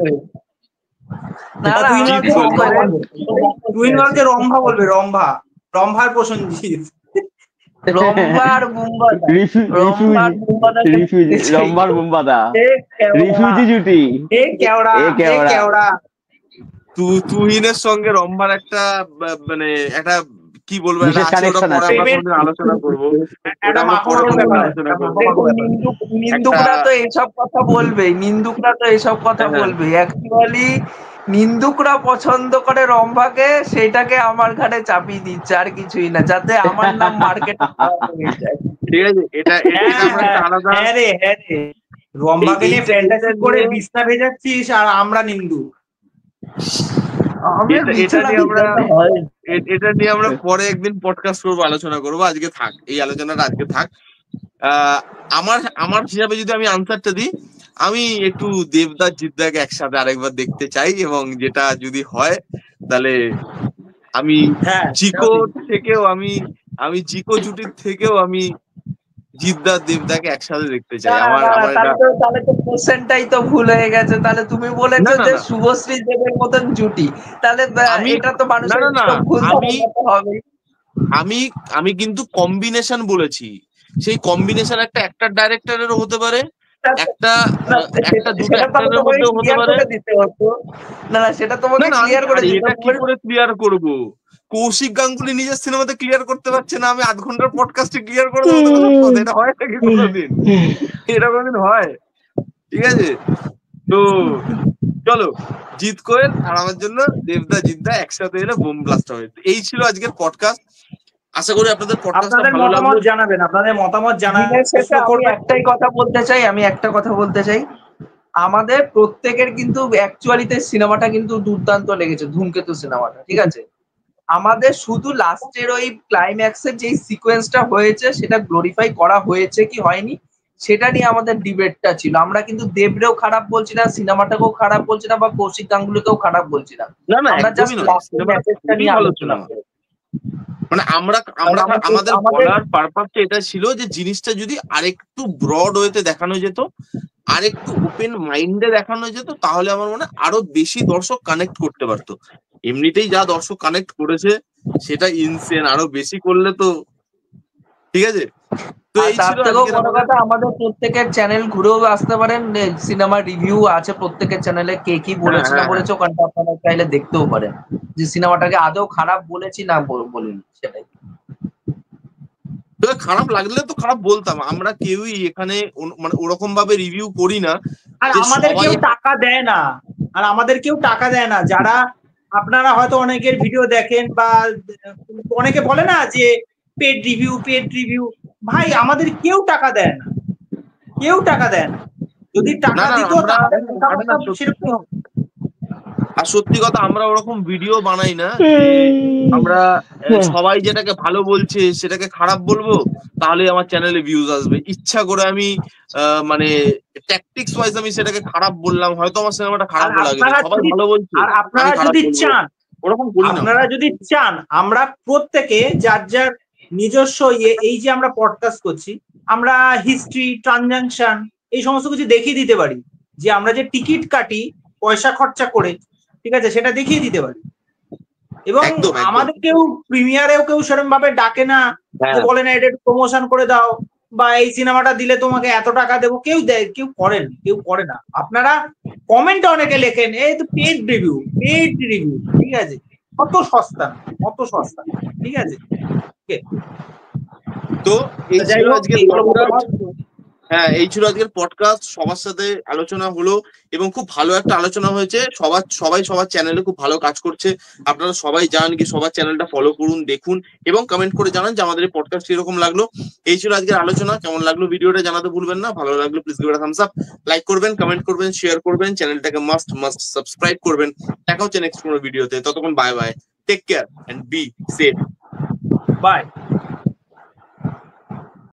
না না, তুহিন আমি বলছে জিৎ রম্ভা কোয়েলের- বলবে। তুহিন বলছে রম্ভা বলবে, রম্ভা। রম্ভার প্রসেনজিৎ। রম্ভা আর বুম্বাদা। রম্ভা আর বুম্বাদা রম্বার বুম্বাদা, এ কেওড়া, রিফিউজি জুটি। এ কেওড়া, এ এ কেওড়া। কেওড়া। তুহিনের সঙ্গে রম্ভার একটা মানে একটা কি বলবো, একটা বিশেষ আছে, ওটা কানেকশন পরে আছে। আমরা কোনদিন আলোচনা করবো। একটা আমরা মাখো পরে মাখো কোনদিন ব্যাপার, আলোচনা একটা করবো। মাখো মাখো ব্যাপার। নিন্দুকরা তো এইসব কথা বলবে, নিন্দুকরা তো এইসব কথা হ্যাঁ। বলবে। অ্যাকচুয়ালি নিন্দুকরা পছন্দ করে রম্ভাকে, সেটাকে আমার ঘাড়ে চাপিয়ে দিচ্ছে, আর কিছুই না, যাতে আমার নাম মার্কেটে হয়ে যায়। ঠিক আছে, এটা এটা আমরা একটা আলাদা। হ্যাঁ রে, হ্যাঁ রে। রম্ভাকে নিয়ে এইটা ফ্যান্টাসি করে নিয়ে- বিছনা ভেজাচ্ছিস আর আমরা নিন্দু। আমি এটা বিছানা নিয়ে আমরা ভিজাতে হয়। এটা নিয়ে আমরা পরে একদিন পডকাস্ট করবো, আলোচনা করবো। আজকে থাক, এই আলোচনাটা আজকে থাক। আমার আমার হিসাবে যদি আমি আনসারটা দিই, আমি একটু দেবদা জিদ্দাকে একসাথে আরেকবার দেখতে চাই, এবং যেটা যদি হয় তাহলে আমি হ্যাঁ, জিকো থেকেও আমি জিকো জুটির থেকেও আমি জিদ্দা দেবদাকে একসাথে দেখতে চাই। আমার আমার এটা তাহলে তো কোশ্চেনটাই তো ভুল হয়ে গেছে। তাহলে তুমি বলেছো না, না, যে না। শুভশ্রী দেবের মতন জুটি, তাহলে আমি- এটা তো মানুষের না, না, ভুল আমি- ধারণা তো হবেই। আমি কিন্তু কম্বিনেশন বলেছি। সেই কম্বিনেশন একটা অ্যাক্টর ডাইরেক্টরেরও হতে পারে, একটা দুটো সেটা তো অ্যাক্টরের তোমাকে মধ্যেও হতে ক্লিয়ার পারে। করে দিতে হতো। না না, সেটা তোমাকে না, না, ক্লিয়ার করে আরে দিতে এটা কি হতো। করে ক্লিয়ার করব? কৌশিক গাঙ্গুলি নিজের সিনেমাতে ক্লিয়ার করতে পারছে না, আমি 8 ঘন্টার পডকাস্টে ক্লিয়ার করে দেবো তোকে সব কথা? এটা হয় নাকি কোনোদিন? এটা কোনোদিন হয়? ঠিক আছে, তো চলো, জিৎ কোয়েল আর আমার জন্য দেবদা জিদ্দা একসাথে এলে বোম ব্লাস্ট হবে। এই ছিল আজকের পডকাস্ট। আশা করি আপনাদের পডকাস্টটা আপনাদের ভালো লাগলো। মতামত জানাবেন, আপনাদের মতামত দিনের শেষে আমি করবেন। একটাই কথা বলতে চাই, আমাদের প্রত্যেকের কিন্তু অ্যাকচুয়ালিতে সিনেমাটা কিন্তু দুর্দান্ত লেগেছে, ধূমকেতু সিনেমাটা, ঠিক আছে? আমাদের শুধু লাস্টের ওই ক্লাইম্যাক্সের যে সিকোয়েন্সটা হয়েছে সেটা গ্লোরিফাই করা হয়েছে কি হয়নি সেটা নিয়ে আমাদের ডিবেটটা ছিল। আমরা কিন্তু দেবরেও খারাপ বলছি না, সিনেমাটাকেও খারাপ বলছি না, বা কৌশিক গাঙ্গুলিকেও খারাপ বলছি না। না, না, আমরা জাস্ট একদমই নয়। লাস্টের সিনেমাটা মেসেজটা খুবই নিয়ে ভালো আলোচনা সিনেমা। করি। মানে আমাদের বলার পারপাসটা এটা ছিল যে জিনিসটা যদি আরেকটু ব্রড ওয়েতে দেখানো যেত, আরেকটু ওপেন মাইন্ডে দেখানো যেত, তাহলে আমার মনে হয় আরো বেশি দর্শক কানেক্ট করতে পারতো। এমনিতেই যা দর্শক কানেক্ট করেছে সেটা ইনসেন, আরো বেশি করলে তো ঠিক আছে। তো আর এই তার ছিল থেকেও আজকের বড় আমাদের। কথা, আমাদের প্রত্যেকের চ্যানেল ঘুরেও আসতে পারেন, সিনেমা রিভিউ আছে প্রত্যেকের চ্যানেলে, কে কি বলেছে না হ্যাঁ, বলেছে ওখানটা আপনারা চাইলে দেখতেও পারেন, যে সিনেমাটাকে আদৌ খারাপ বলেছি না বলিনি সেটাই। তো খারাপ লাগলে তো খারাপ বলতাম, আমরা কেউই এখানে মানে ওরকম ভাবে রিভিউ করি না আর যে আমাদের সবাই। কেউ টাকা দেয় না, আর আমাদের কেউ টাকা দেয় না। যারা আপনারা হয়তো অনেকের ভিডিও দেখেন বা অনেকে বলে না যে পেড রিভিউ, ভাই আমাদের কেউ টাকা দেয় না, কেউ টাকা দেয় না। যদি টাকা না, দিত আমরা তাহলে আরে না, সেরকম হবে। আর সত্যি কথা, আমরা ওরকম ভিডিও বানাই না যে আমরা সবাই যেটাকে ভালো বলছে সেটাকে খারাপ বলবো তাহলে আমার চ্যানেলে ভিউজ আসবে। ইচ্ছা করে আমি মানে ট্যাকটিক্স ওয়াইজ আমি সেটাকে খারাপ বললাম, হয়তো আমার সিনেমাটা খারাপও লাগবে, সবাই ভালো বলছে আর আমি আপনারা খারাপ যদি বলবো, চান, ওরকম করি না। আপনারা যদি চান, আমরা প্রত্যেকে যার যার নিজস্ব এই যে আমরা পডকাস্ট করছি, আমরা হিস্ট্রি, ট্রানজাকশন এই সমস্ত কিছু দেখিয়ে দিতে পারি, যে আমরা যে টিকিট কাটি পয়সা খরচা করে, ঠিক আছে, সেটা দেখিয়ে দিতে পারি। এবং একদম। আমাদের কেউ প্রিমিয়ারেও কেউ সেরকম ভাবে ডাকে না, যে বলে না এটা একটু প্রমোশন করে দাও, বা এই সিনেমাটা দিলে তোমাকে এত টাকা দেবো, কেউ দেয়, কেউ করে না। আপনারা কমেন্টে অনেকে লেখেন এই তো পেড রিভিউ, ঠিক আছে, অত সস্তা, ঠিক আছে। তো এই যাই ছিল হোক, আজকের এই পডকাস্ট। হ্যাঁ, এই ছিল আজকের পডকাস্ট। সবার সাথে আলোচনা হলো এবং খুব ভালো একটা আলোচনা হয়েছে। সবাই সবার চ্যানেলে খুব ভালো কাজ করছে। আপনারা সবাই যান, কি সবার চ্যানেলটা ফলো করুন, দেখুন এবং কমেন্ট করে জানান যে আমাদের এই পডকাস্ট কিরকম লাগলো। এই ছিল আজকের আলোচনা। কেমন লাগলো ভিডিওটা জানাতে ভুলবেন না। ভালো লাগলো please give it a Thums up, like করবেন, কমেন্ট করবেন, শেয়ার করবেন, চ্যানেলটাকে মাস্ট সাবস্ক্রাইব করবেন। দেখা হচ্ছে নেক্সট কোনো ভিডিওতে। ততক্ষণ bye bye, take care and be safe. By.